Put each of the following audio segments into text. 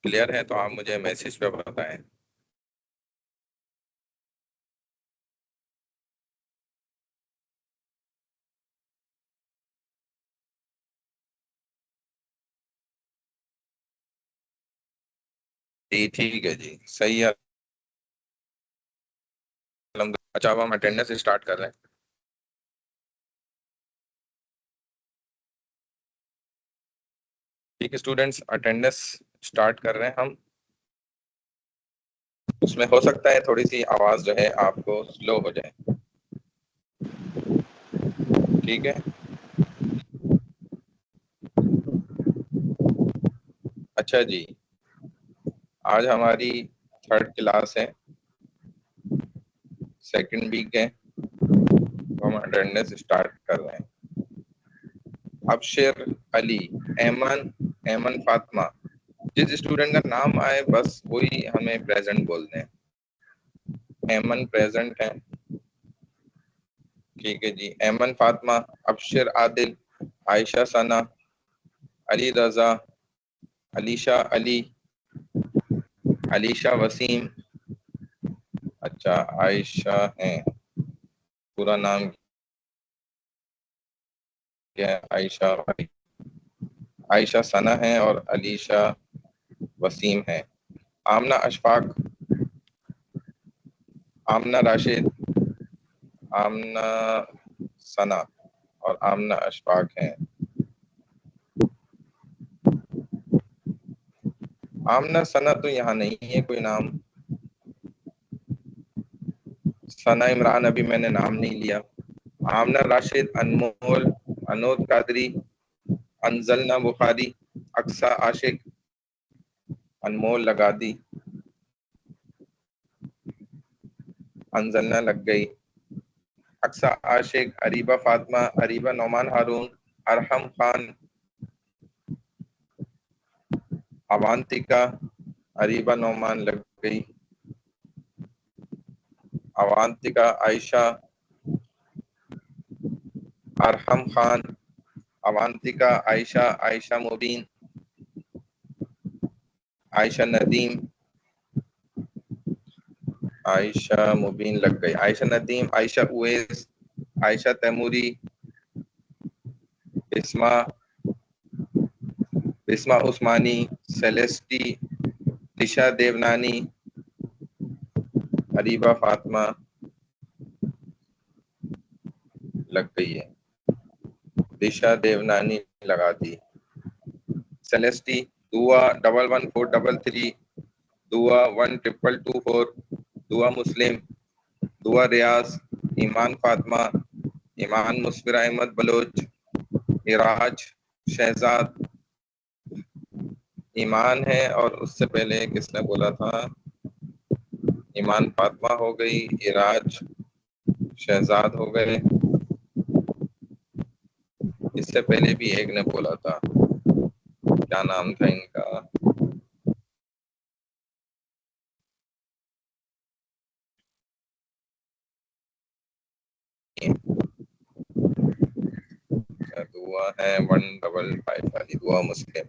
Clear ہے تو آپ مجھے میسج پہ بتائیں. جی ٹھیک ہے جی صحیح ہے. اچھا اب ہم اٹینڈنس اسٹارٹ کر رہے ہیں. ٹھیک ہے اسٹوڈینٹس اٹینڈنس اسٹارٹ کر رہے ہیں ہم. اس میں ہو سکتا ہے تھوڑی سی آواز جو ہے آپ کو سلو ہو جائے. ٹھیک ہے. اچھا جی آج ہماری تھرڈ کلاس ہے, سیکنڈ ویک ہے, ہم اٹینڈنس اسٹارٹ کر رہے ہیں. ابشر علی, ایمن فاطمہ, جس اسٹوڈنٹ کا نام آئے بس وہی ہمیں پریزنٹ بول دیں. ایمن پریزنٹ ہے. ٹھیک ہے جی. ایمن فاطمہ, ابشر عادل, عائشہ ثنا, علی رضا, علیشہ علی, علیشہ وسیم. اچھا عائشہ ہیں, پورا نام کیا ہے؟ عائشہ ثنا ہے اور علیشہ وسیم ہے. آمنہ اشفاق, آمنہ راشد, آمنہ ثنا اور آمنہ اشفاق ہیں. آمنہ ثنا تو یہاں نہیں ہے کوئی نام. ثنا عمران ابھی میں نے نام نہیں لیا. آمنہ راشد, انمول, انود قادری, انزلنا بخاری, اقصی عاشق, انمول لگا دی, انزلنا لگ گئی, اقصی عاشق, اریبہ فاطمہ, اریبہ نعمان ہارون, ارحم خان, اوانتکا, اریبہ نعمان لگ گئی, اوانتکا عائشہ, ارحم خان, اوانتکا عائشہ, عائشہ مبین, عائشہ ندیم, عائشہ مبین لگ گئی, عائشہ ندیم, عائشہ اویس, عائشہ تیموری, بسمہ عثمانی, سیلیسٹی, دشا دیونانی, اریبہ فاطمہ لگ گئی ہے, دشا دیونانی لگا دی, سیلیسٹی, دعا 11433, دعا 12224, دعا مسلم, دعا ریاض, ایمان فاطمہ, ایمان مسفر احمد بلوچ, اراج شہزاد, ایمان ہے اور اس سے پہلے کس نے بولا تھا, ایمان فاطمہ ہو گئی, اراج شہزاد ہو گئے, اس سے پہلے بھی ایک نے بولا تھا, کیا نام تھا ان کا, دعا ہے 155 والی, دعا مسلم,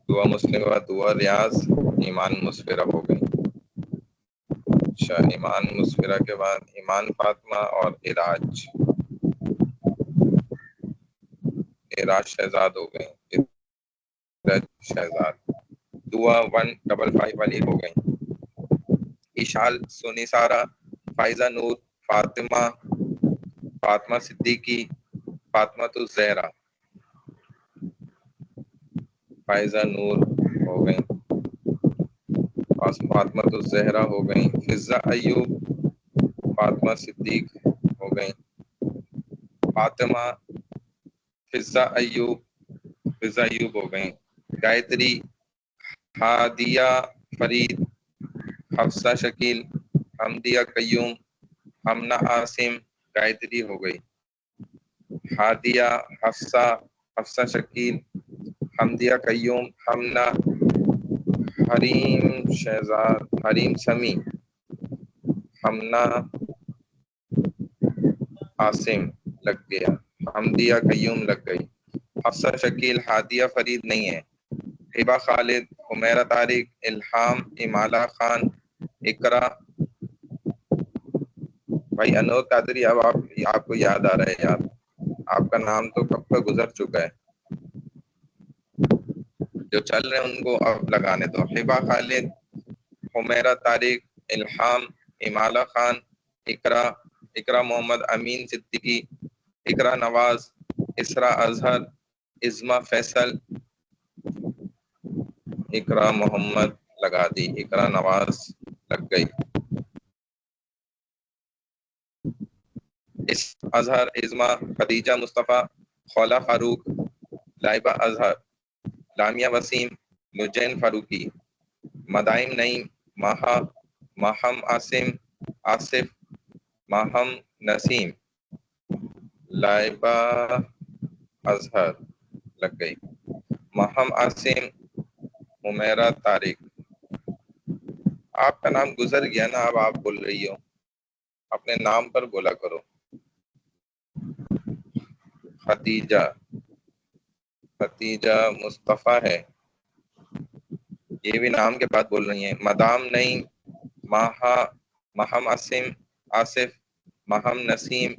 دعا مسلم کے بعد دعا ریاض, ایمان مسفرہ ہو گئی. اچھا ایمان مسفرہ کے بعد ایمان فاطمہ اور اراج شہزاد ہو گئے, اراج شہزاد, دعا 155 والی ہو گئی. اشال سونی سارا, فائزہ نور, فاطمہ, فاطمہ صدیقی, فاطمہ الزہرا, فائزہ نور ہو گئی, فاطمہ الزہرا ہو گئی. فضہ ایوب, فاطمہ صدیق ہو گئی. فاطمہ, فضہ ایوب, فضہ ایوب ہو گئی. گایتری, ہادیہ فرید, حفصہ شکیل, حمدیہ قیوم, ہمنہ عاصم, گایتری ہو گئی. ہادیہ, حفصہ شکیل, حمدیہ قیوم, ہمنہ, حریم شہزاد, حریم سمیع, ہمنہ عاصم لگ گیا, حمدیہ قیوم لگ گئی. حفصہ شکیل, ہادیہ فرید نہیں ہے. ہبہ خالد, حمیرہ طارق، الہام، امالہ خان، اقرا. بھائی انور قادری، اب آپ کو یاد آ رہا ہے یار، آپ کا نام تو کب کا گزر چکا ہے. جو چل رہے ہیں ان کو اب لگانے دو. ہبہ خالد، حمیرہ طارق، الہام، امالہ خان، اقرا، اقرا محمد امین صدیقی، اقرا نواز، اسرا اظہر، ازما فیصل. اقرا محمد لگا دی، اقرا نواز لگ گئی. اظہر، ازما، خدیجہ مصطفیٰ، خولا فاروق، لائبہ اظہر، لامیہ وسیم، لجین فاروقی، مدائم نعیم، ماہا، ماہم عاصم، آصف، ماہم نسیم، لائبہ اظہر لگ گئی. ماہم عاصم، حمیرہ طارق. آپ کا نام گزر گیا نا، اب آپ بول رہی ہو، اپنے نام پر بولا کرو. ختیجہ، ختیجہ مصطفیٰ ہے، یہ بھی نام کے بعد بول رہی ہیں. مدام نعیم، ماہا، ماہم عاصم، آصف، ماہم نسیم،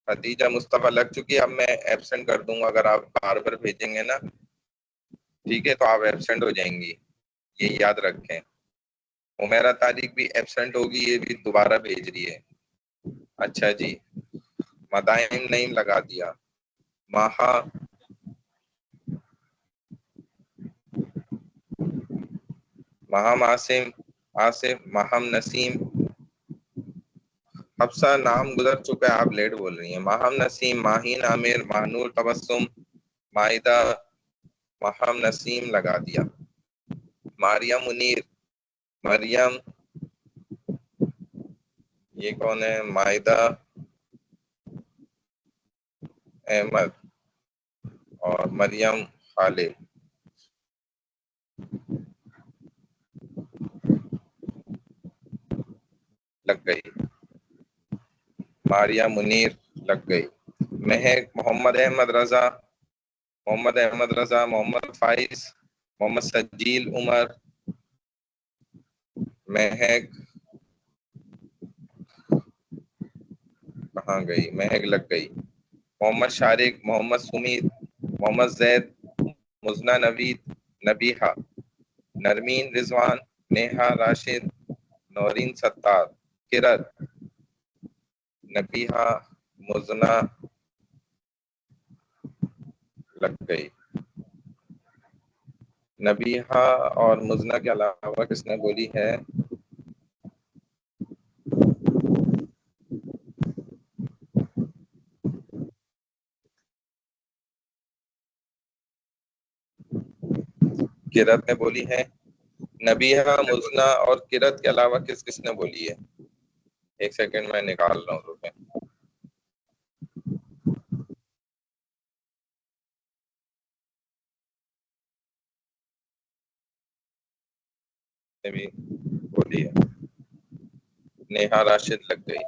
ختیجہ مصطفیٰ لگ چکی ہے. اب میں ایبسنٹ کر دوں گا اگر آپ بار بار بھیجیں گے نا، ٹھیک ہے، تو آپ ایبسنٹ ہو جائیں گی، یہ یاد رکھیں. حمیرہ طارق بھی ایبسنٹ ہوگی، یہ بھی دوبارہ بھیج رہی ہے. اچھا جی، مدائم نعیم لگا دیا. ماہا، ماہم عاصم، آصف، ماہم نسیم. حفصہ نام گزر چکا ہے، آپ لیٹ بول رہی ہیں. ماہم نسیم، ماہین عامر، ماہنور تبسم، مائدہ، ماہم نسیم لگا دیا. مریم منیر، مریم، یہ کون ہے؟ مائدہ احمد اور مریم خالد لگ گئی. ماریہ منیر لگ گئی. مہک، محمد احمد رضا، محمد احمد رضا، محمد فائز، محمد سجیل عمر. مہک کہاں گئی؟ مہک لگ گئی. محمد شارق، محمد سمید، محمد زید، مزنہ نوید، نبیحہ، نرمین رضوان، نیہا راشد، نورین ستار، کرت، نبیحہ، مزنہ لگ گئی. نبیحہ اور مزنہ کے علاوہ کس نے بولی ہے؟ کرت نے بولی ہے. نبیحہ، مزنہ اور کرت کے علاوہ کس کس نے بولی ہے؟ ایک سیکنڈ میں نکال رہا ہوں، رکیں. بھی بولی ہے. نیہا راشد لگ گئی.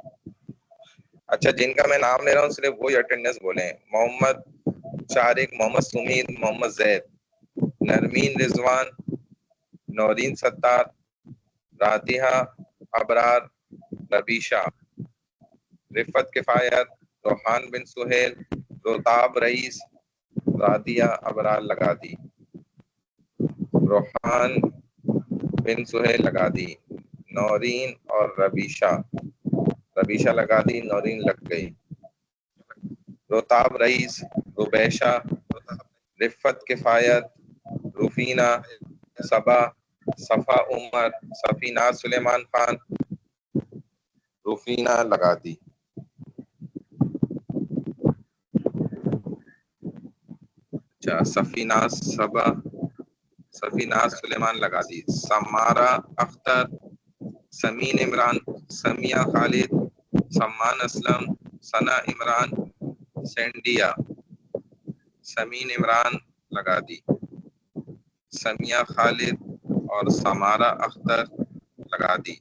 اچھا، جن کا میں نام لے رہا ہوں صرف وہی اٹینڈنس بولیں. محمد شارق، محمد سمید، محمد زید، نرمین رضوان، نورین ستار، راتحہ، ابرار، ربیشہ، رفت کفایت، روحان بن سہیل، روتاب رئیس، رادیہ ابرار لگا دی. روحان بن سہیل لگا دی. نورین اور ربیشہ، ربیشہ لگا دی، نورین لگ گئی. روتاب رئیس، ربیشہ، رفت کفایت، رفینہ، صبا، صفا عمر، سفینہ سلیمان خان، رفینہ لگا دی. اچھا، سفینہ صبا، سفینہ سلیمان لگا دی. سمارہ اختر، سمین عمران، سمیہ خالد، سمان اسلم، ثنا عمران، سینڈیا، سمین عمران لگا دی. سمیہ خالد اور سمارہ اختر لگا دی.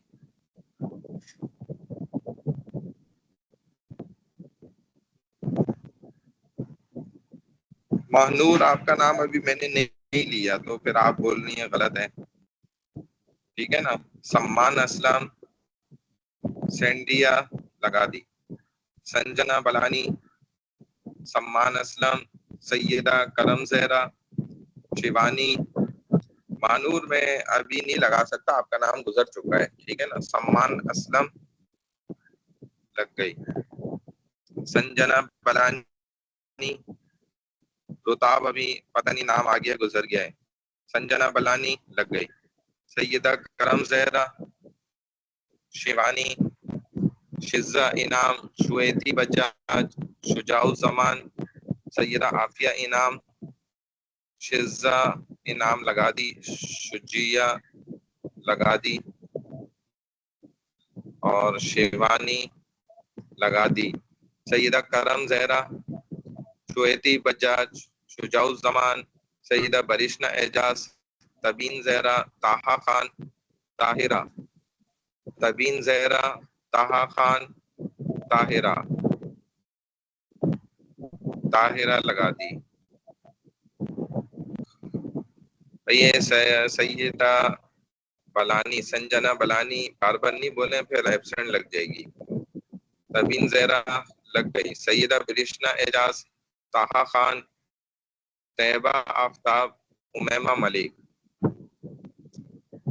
ماہنور، آپ کا نام ابھی میں نے نہیں نہیں لیا تو پھر آپ بول رہی ہیں غلط ہے، ٹھیک ہے نا. سمان اسلم، سینڈیا لگا دی. سنجنا بلانی، سمان اسلم، سیدہ کرم زہرا، شیوانی. مانور میں ابھی نہیں لگا سکتا، آپ کا نام گزر چکا ہے، ٹھیک ہے نا. سمان اسلم لگ گئی. سنجنا بلانی، روتاب ابھی پتہ نہیں نام آ گیا گزر گیا ہے. سنجنا بلانی لگ گئی. سیدہ کرم زہرا، شیوانی، شزا انعام، شویتی بجاج، شجاع الزمان، سیدہ عافیہ انعام، شزا انعام لگا دی. شجیہ لگا دی اور شیوانی لگا دی. سیدہ کرم زہرا، شویتی بجاج، شجاع الزمان، سیدہ برشنا اعجاز، تبین زہرا، طاہا خان، طاہرہ. تبین زہرا، طاہا خان، طاہرہ. طاہرہ لگا دی. یہ سیدہ بلانی، سنجنا بلانی بار بار نہیں بولے پھر ایبسنٹ لگ جائے گی. تبین زہرا لگ گئی. سیدہ برشنا اعجاز، طاہا خان، طیبہ آفتاب، امیمہ ملک.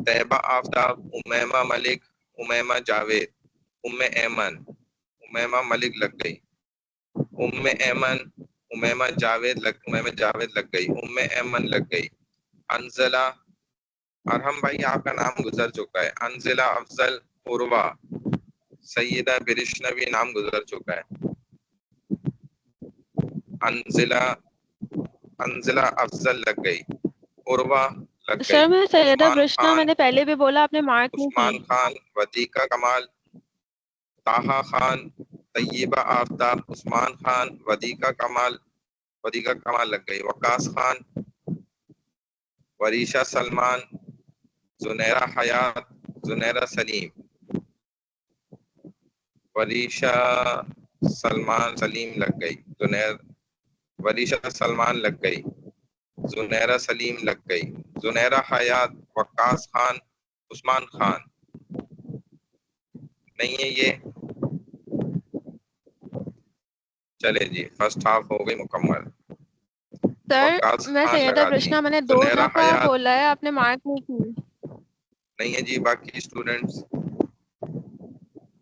طیبہ آفتاب، امیمہ ملک، امیمہ جاوید، ام ایمن. امیمہ ملک لگ گئی. ام ایمن، امیمہ جاوید لگ گئی. ام ایمن لگ گئی. انزلہ، ارحم بھائی آپ کا نام گزر چکا ہے. انزلہ افضل، عروہ. سیدہ برشنوی نام گزر چکا ہے. انزلہ افضل لگ گئی. عروہ لگ گئی. سر میں سیدہ عثمان برشنا خان، میں نے پہلے بھی بولا، آپ نے مارک نہیں عثمان کی. خان، ودیقہ کمال، طاہا خان، طیبہ آفتاب، عثمان خان، ودیقہ کمال لگ گئی. وقاص خان، وریشہ سلمان، زنیرہ حیات، زنیرہ سلیم. وریشہ سلیم لگ گئی. وریشہ سلمان لگ گئی. زنیرہ سلیم لگ گئی. زنیرہ حیات، وقاص خان، عثمان خان. نہیں ہے یہ. چلے جی فرسٹ ہاف ہو گئی مکمل. سر وقاص میں خان سیدہ لگا دی. برشنا میں نے 2 زنیرہ دفعہ حیات بولا ہے، آپ نے مارک نہیں کی. نہیں ہے جی. باقی اسٹوڈنٹس،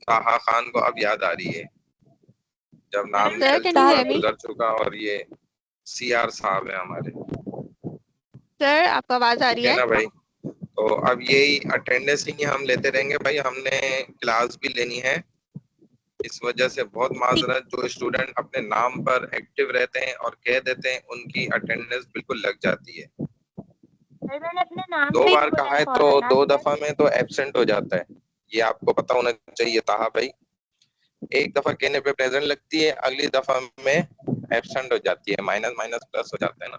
طاہا خان کو اب یاد آ رہی ہے جب نام سر نکل کین یو چکا ہیئر می؟ گزر چکا. اور یہ سی آر صاحب ہیں ہمارے، سر آپ کو آواز آ ٹھیک رہی ہے ہے؟ نا بھائی. تو اب یہی اٹینڈنس ہی ہم لیتے رہیں گے بھائی. ہم نے کلاس بھی لینی ہے، اس وجہ سے بہت معذرت. جو اسٹوڈنٹ اپنے نام پر ایکٹیو رہتے ہیں اور کہہ دیتے ہیں ان کی اٹینڈنس بالکل لگ جاتی ہے. سر میں نے اپنے نام 2 پہ ہی بار کہا ہے اسٹوڈنٹ تو کال کرنا 2 ہے. دفعہ میں تو ایبسنٹ ہو جاتا ہے. یہ آپ کو پتہ ہونا چاہیے طاہا بھائی. ایک دفعہ کہنے پہ پریزنٹ لگتی ہے، اگلی دفعہ میں ایبسنٹ ہو جاتی ہے. مائنس مائنس پلس ہو جاتا ہے نا.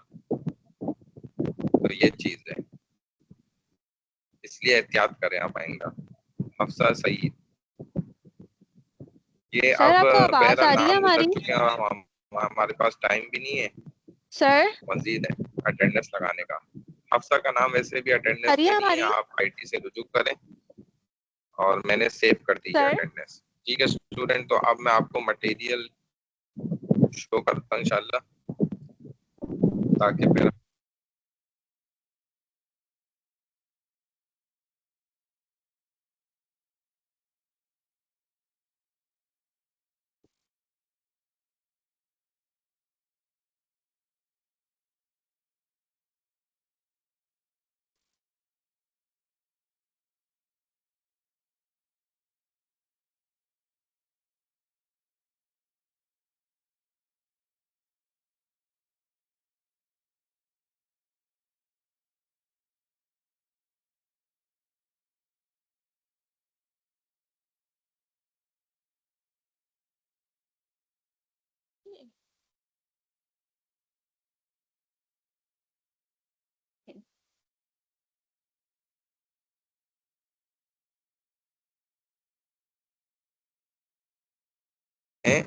تو یہ چیز ہے، اس لیے احتیاط کریں آپ آئندہ. حفصہ سعید. یہ سر اب آپ کو آواز بہرحال آ رہی ہے نام گزر ہماری؟ چکے ہیں. ہمارے پاس ٹائم بھی نہیں ہے سر مزید ہے اٹینڈنس لگانے کا. حفصہ کا نام ویسے بھی آ اٹینڈنس رہی ہے میں نہیں ہے. ہماری؟ آپ آئی ٹی سے رجوع کریں اور میں نے سیو کر دی ہے سر اٹینڈنس. ٹھیک ہے اسٹوڈنٹ. تو اب میں آپ کو مٹیریل شو کرتا ہوں انشاءاللہ، تاکہ پھر ہیں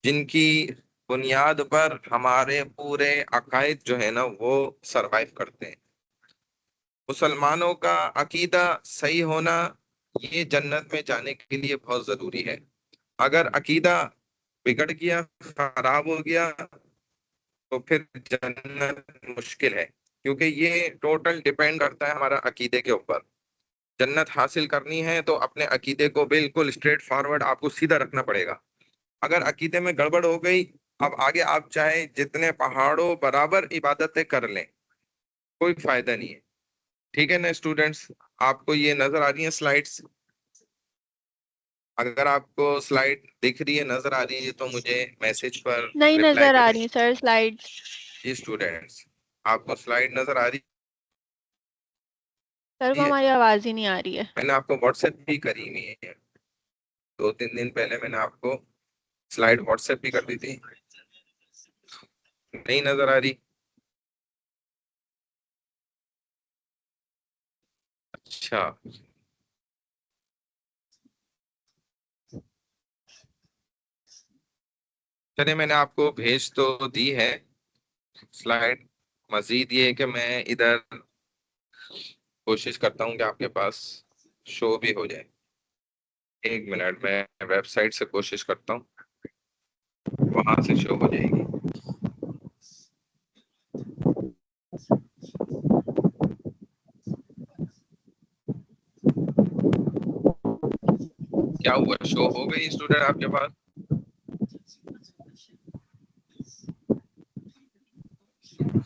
جن کی بنیاد پر ہمارے پورے عقائد جو ہے نا وہ سروائیو کرتے ہیں. مسلمانوں کا عقیدہ صحیح ہونا یہ جنت میں جانے کے لیے بہت ضروری ہے. اگر عقیدہ بگڑ گیا، خراب ہو گیا، تو پھر جنت مشکل ہے، کیونکہ یہ ٹوٹل ڈیپینڈ کرتا ہے ہمارا عقیدے کے اوپر. جنت حاصل کرنی ہے تو اپنے عقیدے کو بالکل اسٹریٹ فارورڈ آپ کو سیدھا رکھنا پڑے گا. اگر عقیدے میں گڑبڑ ہو گئی، اب آگے آپ چاہے جتنے پہاڑوں برابر عبادتیں کر لیں، کوئی فائدہ نہیں ہے. ٹھیک ہے نا اسٹوڈینٹس؟ آپ کو یہ نظر آ رہی ہیں سلائڈس؟ اگر آپ کو سلائڈ دکھ رہی ہے، نظر آ رہی ہے، تو مجھے میسج پر نہیں رپلائی نظر آ کریں. رہی سر سلائڈ. جی اسٹوڈینٹس، آپ کو سلائڈ نظر آ رہی سر کو ہے؟ ہماری آواز ہی نہیں آ رہی ہے. میں نے آپ کو واٹس ایپ بھی کری ہوئی ہے، 2-3 دن پہلے میں نے آپ کو سلائڈ واٹس ایپ بھی کر دی تھی. نہیں نظر آ رہی؟ اچھا، چلے میں نے آپ کو بھیج تو دی ہے سلائڈ. مزید یہ ہے کہ میں ادھر کوشش کرتا ہوں کہ آپ کے پاس شو بھی ہو جائے. 1 منٹ، میں ویب سائٹ سے کوشش کرتا ہوں، وہاں سے شو ہو جائے گی. کیا ہوا، شو ہو گئی اسٹوڈنٹ آپ کے پاس؟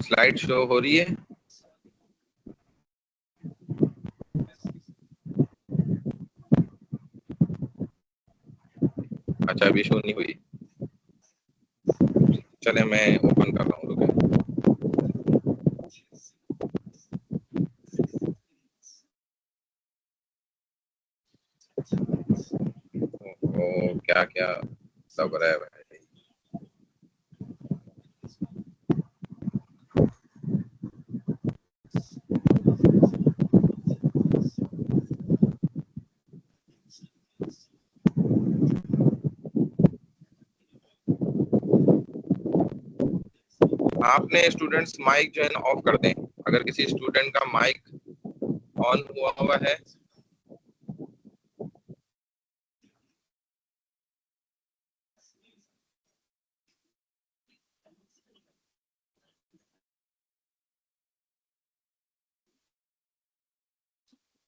سلائڈ شو ہو رہی ہے؟ اچھا ابھی شو نہیں ہوئی. چلے میں اوپن کر رہا ہوں، رکے. کیا کیا سب رہا ہے بھائی. آپ نے اسٹوڈنٹس مائک جو ہے نا آف کر دیں. اگر کسی اسٹوڈنٹ کا مائک آن ہوا ہے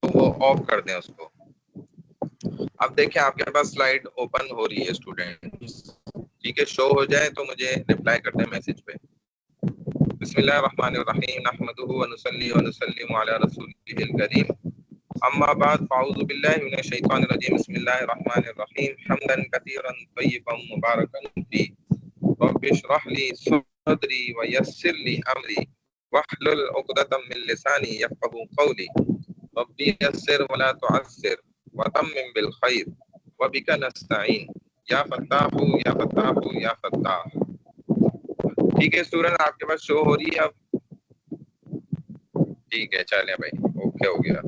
تو وہ آف کر دیں اس کو. اب دیکھیں آپ کے پاس سلائڈ اوپن ہو رہی ہے اسٹوڈنٹ. ٹھیک ہے، شو ہو جائے تو مجھے رپلائی کر دیں میسج پہ. بسم اللہ الرحمن الرحیم، نحمدہ ونصلی ونسلم علی رسولہ الکریم، اما بعد، فاعوذ باللہ من الشیطان الرجیم، بسم اللہ الرحمن الرحیم، حمدا کثیرا طیبا مبارکا فیہ، رب اشرح لی صدری ویسر لی امری واحلل عقدۃ من لسانی یفقهوا قولی، ربی یسر ولا تعسر وتمم بالخیر وبک نستعین یا فتاح یا فتاح یا فتاح. ٹھیک ہے اسٹوڈنٹ، آپ کے پاس شو ہو رہی ہے اب؟ ٹھیک ہے، چلیں بھائی، اوکے ہو گیا.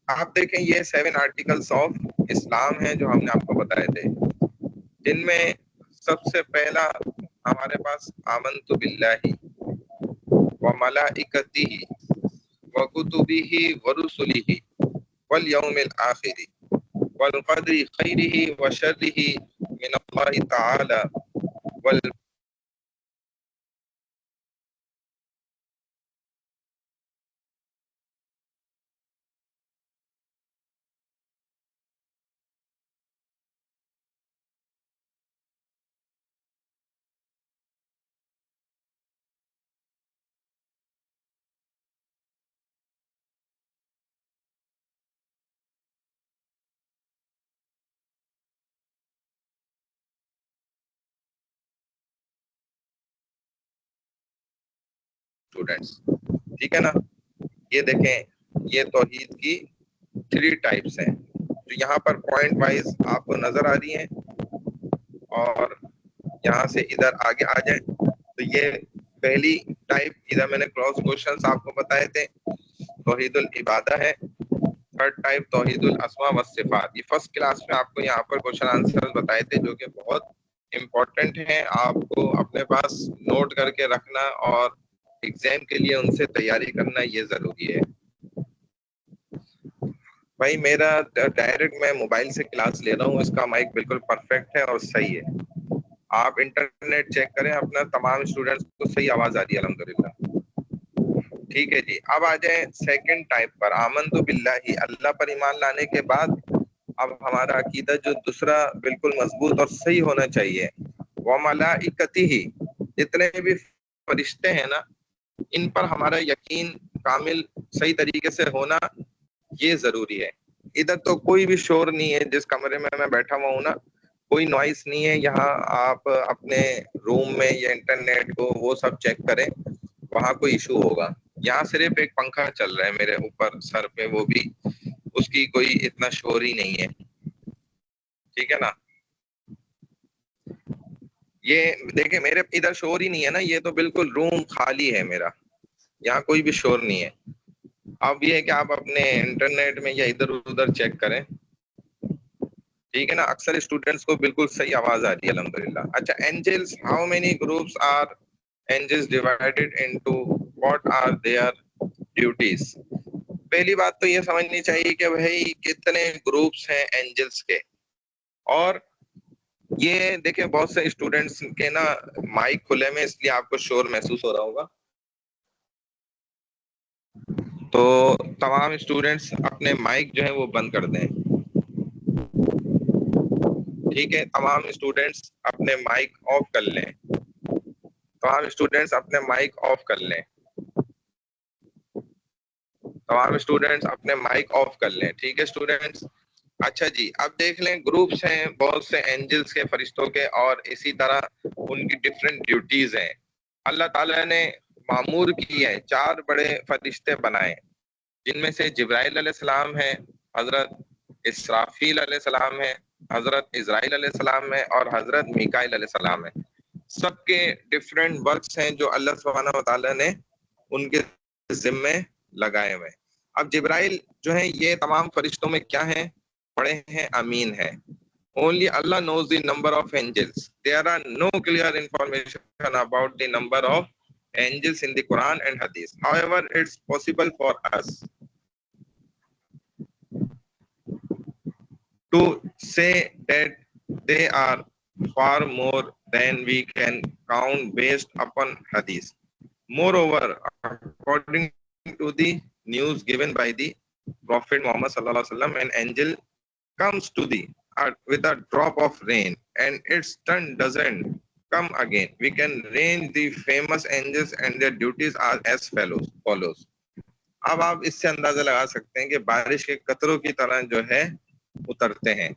آپ دیکھیں یہ 7 آرٹیکلس آف اسلام ہیں جو ہم نے آپ کو بتائے تھے، جن میں سب سے پہلا ہمارے پاس آمنت باللہ وملائکتہ وکتبہ ورسلہ والیوم الآخر والقدر خیرہ وشرہ من اللہ تعالی اسٹوڈینٹس. ٹھیک ہے نا؟ یہ دیکھیں، یہ توحید کی 3 ٹائپس ہیں جو یہاں پر پوائنٹ وائز آپ کو نظر آ رہی ہیں. اور یہاں سے ادھر آگے آ جائیں تو یہ پہلی ٹائپ، ادھر میں نے کراس کوشچنس آپ کو بتائے تھے، توحید العبادہ ہے. تھرڈ ٹائپ توحید الاسماء والصفات. یہ فرسٹ کلاس میں آپ کو یہاں پر کوشچن آنسر بتائے تھے جو کہ بہت امپورٹنٹ ہیں، آپ کو اپنے پاس نوٹ کر کے رکھنا اور ایگزام کے لیے ان سے تیاری کرنا یہ ضروری ہے. بھائی میرا ڈائریکٹ میں موبائل سے کلاس لے رہا ہوں، اس کا مائک بالکل پرفیکٹ ہے اور صحیح ہے. آپ انٹرنیٹ چیک کریں، اپنا تمام اسٹوڈنٹس کو صحیح آواز آ رہی ہے الحمدللہ. ٹھیک ہے جی، اب آ جائیں سیکنڈ ٹائپ پر، آمنت باللہ، اللہ پر ایمان لانے کے بعد اب ہمارا عقیدہ جو دوسرا بالکل مضبوط اور صحیح ہونا چاہیے. وملائکتہ، جتنے بھی فرشتے ہیں نا ان پر ہمارا یقین کامل صحیح طریقے سے ہونا یہ ضروری ہے. ادھر تو کوئی بھی شور نہیں ہے، جس کمرے میں میں بیٹھا ہوا ہوں نا کوئی نوائز نہیں ہے. یہاں آپ اپنے روم میں یا انٹرنیٹ کو وہ سب چیک کریں، وہاں کوئی ایشو ہوگا. یہاں صرف ایک پنکھا چل رہا ہے میرے اوپر سر پہ، وہ بھی اس کی کوئی اتنا شور ہی نہیں ہے. ٹھیک ہے نا، یہ دیکھیں میرے ادھر شور ہی نہیں ہے نا، یہ تو بالکل روم خالی ہے میرا، یہاں کوئی بھی شور نہیں ہے. اب یہ ہے کہ آپ اپنے انٹرنیٹ میں یا ادھر ادھر چیک کریں. ٹھیک ہے نا، اکثر اسٹوڈنٹس کو بالکل صحیح آواز آ رہی ہے الحمدللہ. اچھا، angels, how many groups are angels divided into, what are their duties? پہلی بات تو یہ سمجھنی چاہیے کہ بھائی کتنے گروپس ہیں اینجلس کے. اور یہ دیکھیں بہت سے اسٹوڈنٹس کے نا مائک کھلے میں، اس لیے آپ کو شور محسوس ہو رہا ہوگا. تو تمام اسٹوڈنٹس اپنے مائک جو ہے وہ بند کر دیں. ٹھیک ہے، تمام اسٹوڈنٹس اپنے مائک آف کر لیں. تمام اسٹوڈنٹس اپنے مائک آف کر لیں. تمام اسٹوڈنٹس اپنے مائک آف کر لیں. ٹھیک ہے اسٹوڈنٹس. اچھا جی، اب دیکھ لیں گروپس ہیں بہت سے اینجلس کے، فرشتوں کے، اور اسی طرح ان کی ڈفرینٹ ڈیوٹیز ہیں. اللہ تعالیٰ نے معمور کی ہے، 4 بڑے فرشتے بنائے، جن میں سے جبرائیل علیہ السلام ہے، حضرت اسرافیل علیہ السلام ہے، حضرت اسرائیل علیہ السلام ہے، اور حضرت میکائیل علیہ السلام ہے. سب کے ڈفرینٹ ورکس ہیں جو اللہ سبحانہ و تعالیٰ نے ان کے ذمے لگائے ہوئے. اب جبرائیل جو ہیں یہ تمام فرشتوں میں کیا ہیں؟ بڑے ہیں، امین ہیں. Only Allah knows the number of angels. There are no clear information about the number of angels in the Quran and Hadith. However, it's possible for us to say that they are far more than we can count based upon Hadith. Moreover, according to the news given by the Prophet Muhammad sallallahu alaihi wasallam, an angel comes to the earth with a drop of rain and its turn doesn't come again. We can range the famous angels and their duties are as follows. اب آپ اس سے اندازہ لگا سکتے ہیں کہ بارش کے قطروں کی طرح جو ہے اترتے ہیں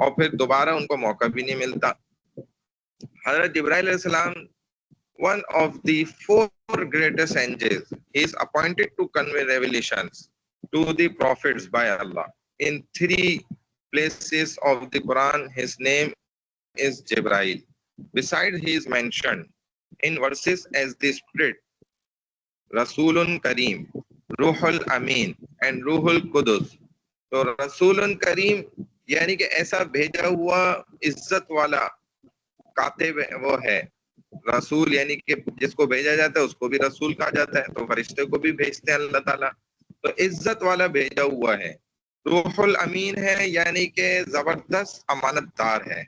اور پھر دوبارہ ان کو موقع بھی نہیں ملتا. حضرت جبرائیل علیہ السلام one of the 4 greatest angels. He is appointed to convey revelations to the prophets by Allah. In 3 places of the Quran, his name is Jibrail. Besides, he is mentioned in verses as the Spirit, Rasulun Kareem, Ruhul Amin, and Ruhul Qudus. تو رسول کریم یعنی کہ ایسا بھیجا ہوا عزت والا کاتب وہ ہے. رسول یعنی کہ جس کو بھیجا جاتا ہے اس کو بھی رسول کہا جاتا ہے، تو فرشتے کو بھی بھیجتے ہیں اللہ تعالیٰ. تو عزت والا بھیجا ہوا ہے. روح الامین ہے یعنی کہ زبردست امانت دار ہے.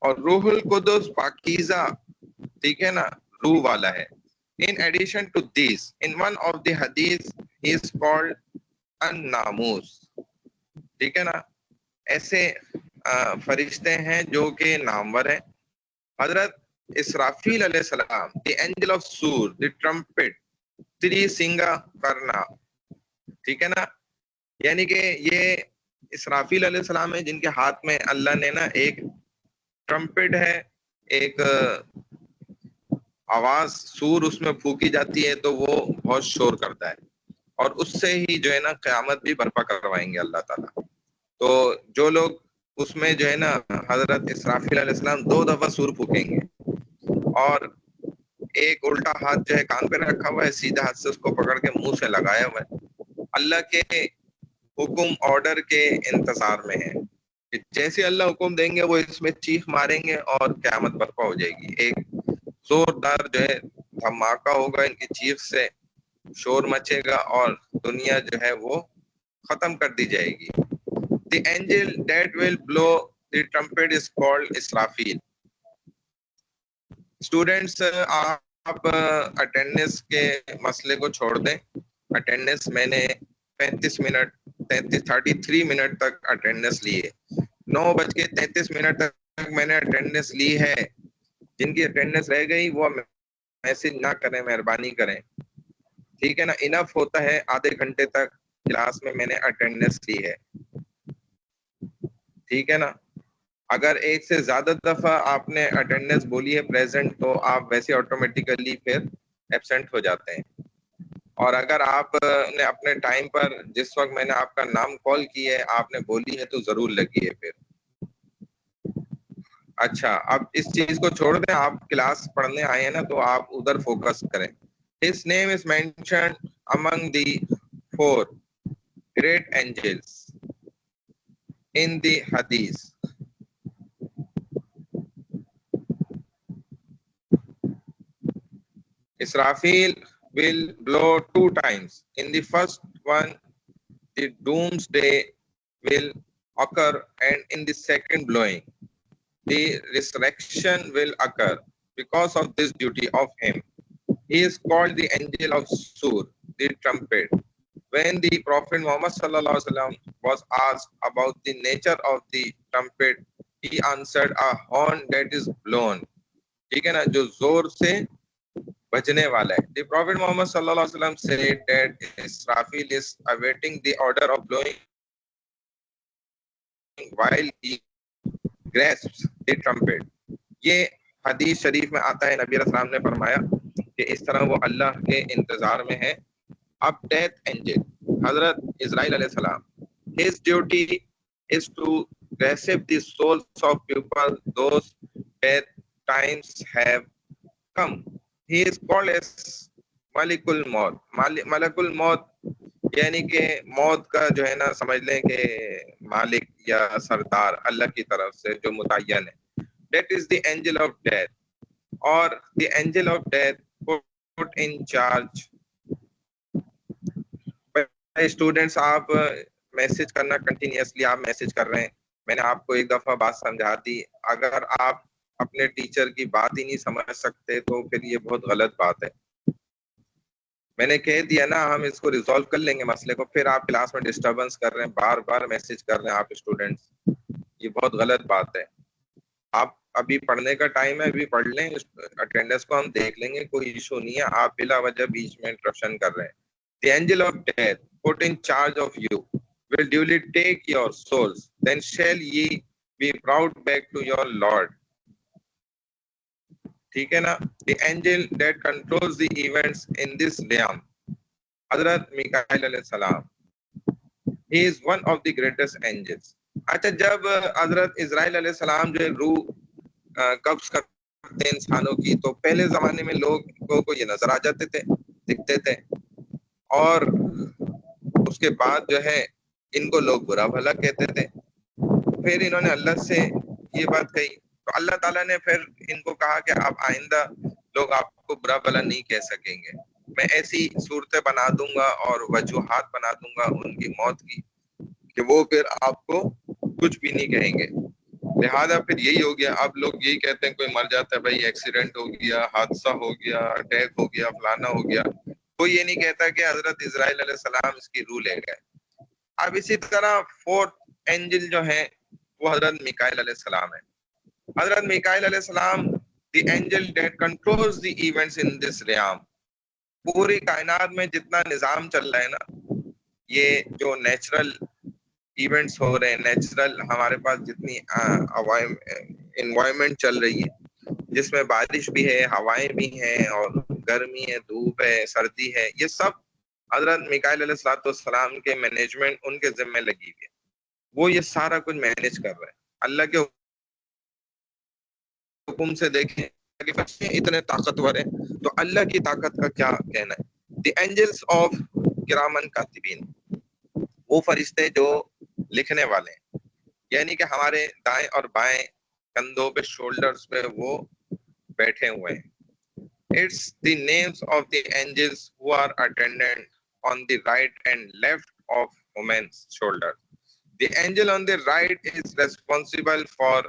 اور روح القدس پاکیزہ، ٹھیک ہے نا، روح والا ہے. In addition to this, in one of the hadith, he is called الناموس. ٹھیک ہے نا، ایسے فرشتے ہیں جو کہ نامور ہیں. حضرت اسرافیل علیہ السلام، دی اینجل آف سور، دی ٹرمپٹ، 3 سنگا کرنا. ٹھیک ہے نا، یعنی کہ یہ اسرافیل علیہ السلام ہے جن کے ہاتھ میں اللہ نے نا ایک ٹرمپٹ ہے، ایک آواز سور اس میں پھونکی جاتی ہے تو وہ بہت شور کرتا ہے، اور اس سے ہی جو ہے نا قیامت بھی برپا کروائیں گے اللہ تعالیٰ. تو جو لوگ اس میں جو ہے نا حضرت اسرافیل علیہ السلام 2 دفعہ سور پھونکیں گے، اور ایک الٹا ہاتھ جو ہے کان پہ رکھا ہوا ہے، سیدھا ہاتھ سے اس کو پکڑ کے منہ سے لگایا ہوا ہے، اللہ کے حکم آرڈر کے انتظار میں ہے. کہ جیسے اللہ حکم دیں گے وہ اس میں چیخ ماریں گے اور قیامت برپا ہو جائے گی. ایک زوردار جو ہے دھماکہ ہوگا ان کی چیخ سے, شور مچے گا اور دنیا جو ہے وہ ختم کر دی جائے گی. The angel that will blow the trumpet is called Israfil. Students آپ اٹینڈنس کے مسئلے کو چھوڑ دیں. اٹینڈنس میں نے 33 منٹ تک اٹینڈنس لی ہے. 9:33 تک میں نے اٹینڈنس لی ہے. جن کی اٹینڈنس رہ گئی وہ میسج نہ کریں, مہربانی کریں, ٹھیک ہے نا. انف ہوتا ہے آدھے گھنٹے تک کلاس میں نے اٹینڈنس لی ہے, ٹھیک ہے نا. اگر ایک سے زیادہ دفعہ آپ نے اٹینڈنس بولی ہے پریزنٹ, تو آپ ویسے آٹومیٹیکلی پھر ایبسینٹ ہو جاتے ہیں. اور اگر آپ نے اپنے ٹائم پر جس وقت میں نے آپ کا نام کال کی ہے آپ نے بولی ہے تو ضرور لگی ہے پھر. اچھا, اب اس چیز کو چھوڑ دیں, آپ کلاس پڑھنے آئے ہیں نا تو آپ ادھر فوکس کریں. His name is mentioned among the 4 great angels in the Hadith. Israfil will blow 2 times. In the first one, the doomsday will occur, and in the second blowing, the resurrection will occur. Because of this duty of him, he is called the angel of Sur, the trumpet. When the Prophet Muhammad sallallahu alaihi wasallam was asked about the nature of the trumpet, he answered, a horn that is blown. ٹھیک ہے نا, جو زور سے بجنے والا ہے. The Prophet Muhammad sallallahu alaihi wasallam said that Israfil is awaiting the order of blowing while he grasps the trumpet. یہ حدیث شریف میں آتا ہے, نبی علیہ السلام نے فرمایا کہ اس طرح وہ اللہ کے انتظار میں ہے. اب ڈیتھ اینجل حضرت اسرائیل علیہ السلام, his duty is to grasp the souls of people those death times have come. He is called as ملک الموت. ملک الموت یعنی کہ موت کا جو ہے نا سمجھ لیں کہ مالک یا سردار اللہ کی طرف سے جو متعین ہے. That is the angel of death, or the angel of death put in charge. Students آپ میسج کرنا کنٹینیوسلی آپ میسج کر رہے ہیں. میں نے آپ کو ایک دفعہ بات سمجھا دی. اگر آپ اپنے ٹیچر کی بات ہی نہیں سمجھ سکتے تو پھر یہ بہت غلط بات ہے. میں نے کہہ دیا نا ہم اس کو ریزالو کر لیں گے مسئلے کو, پھر آپ کلاس میں ڈسٹربنس کر رہے ہیں, بار بار میسج کر رہے ہیں آپ اسٹوڈینٹس, یہ بہت غلط بات ہے. آپ ابھی پڑھنے کا ٹائم ہے, ابھی پڑھ لیں, اٹینڈنس کو ہم دیکھ لیں گے, کوئی ایشو نہیں ہے. آپ بلا وجہ بیچ میں انٹرپشن کر رہے ہیں. The angel of death put in charge of you will duly take your souls, then shall ye be brought back to your Lord. ٹھیک ہے نا. The angel that controls the events in this realm, حضرت میکائیل علیہ السلام, he is one of the greatest angels. اچھا, جب حضرت اسرائیل علیہ السلام جو ہے روح قبض کرتے ہیں انسانوں کی, تو پہلے زمانے میں لوگوں کو یہ نظر آ جاتے تھے, دکھتے تھے, اور اس کے بعد جو ہے ان کو لوگ برا بھلا کہتے تھے. پھر انہوں نے اللہ سے یہ بات کہی تو اللہ تعالیٰ نے پھر ان کو کہا کہ اب آئندہ لوگ آپ کو برا بھلا نہیں کہہ سکیں گے. میں ایسی صورتیں بنا دوں گا اور وجوہات بنا دوں گا ان کی موت کی کہ وہ پھر آپ کو کچھ بھی نہیں کہیں گے. لہٰذا پھر یہی ہو گیا. اب لوگ یہی کہتے ہیں کوئی مر جاتا ہے, بھائی ایکسیڈنٹ ہو گیا, حادثہ ہو گیا, اٹیک ہو گیا, فلانا ہو گیا. کوئی یہ نہیں کہتا کہ حضرت اسرائیل علیہ السلام اس کی روح لے گئے. اب اسی طرح 4th اینجل جو ہے وہ حضرت میکائیل علیہ السلام ہے. حضرت میکائیل علیہ السلام, the angel that controls the events in this realm. پوری کائنات میں جتنا نظام چل رہا ہے نا, یہ جو نیچرل ایونٹس ہو رہے ہیں, نیچرل ہمارے پاس جتنی انوائرمنٹ چل رہی ہے جس میں بارش بھی ہے, ہوائیں بھی ہیں, اور گرمی ہے, دھوپ ہے, سردی ہے, یہ سب حضرت میکائیل علیہ السلام کے مینجمنٹ ان کے ذمہ لگی ہوئی ہے. وہ یہ سارا کچھ مینیج کر رہے ہیں. اللہ کے حکم سے دیکھیں کہ بچے اتنے طاقتور ہیں تو اللہ کی طاقت کا کیا کہنا ہے. دی اینجلس آف کرامن کاتبین, وہ فرشتے جو لکھنے والے ہیں. یعنی کہ ہمارے دائیں اور بائیں کندھوں پہ شولڈرز پہ وہ بیٹھے ہوئے ہیں. It's the names of the angels who are attendant on the right and left of woman's shoulder. The angel on the right is responsible for.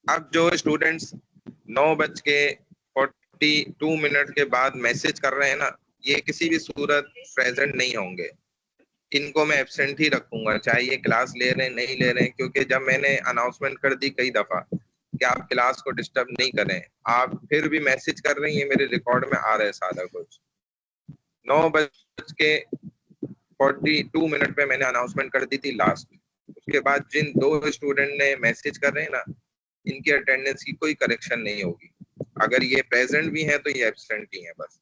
اب جو اسٹوڈینٹس 9:42 کے بعد میسج کر رہے ہیں نا، یہ کسی بھی صورت پریزنٹ نہیں ہوں گے. ان کو میں ایبسینٹ ہی رکھوں گا، چاہے یہ کلاس لے رہے ہیں نہیں لے رہے ہیں، کیونکہ جب میں نے اناؤنسمنٹ کر دی کئی دفعہ کہ آپ کلاس کو ڈسٹرب نہیں کریں، آپ پھر بھی میسج کر رہے ہیں، یہ میرے ریکارڈ میں آ رہا ہے سارا کچھ. 9:42 پہ میں نے اناؤنسمنٹ کر دی تھی لاسٹ. اس کے بعد جن 2 اسٹوڈنٹ نے میسج کر رہے ہیں نا، ان کی اٹینڈنس کی کوئی کریکشن نہیں ہوگی. اگر یہ پریزنٹ بھی ہیں تو یہ ایبسینٹ ہی ہیں بس.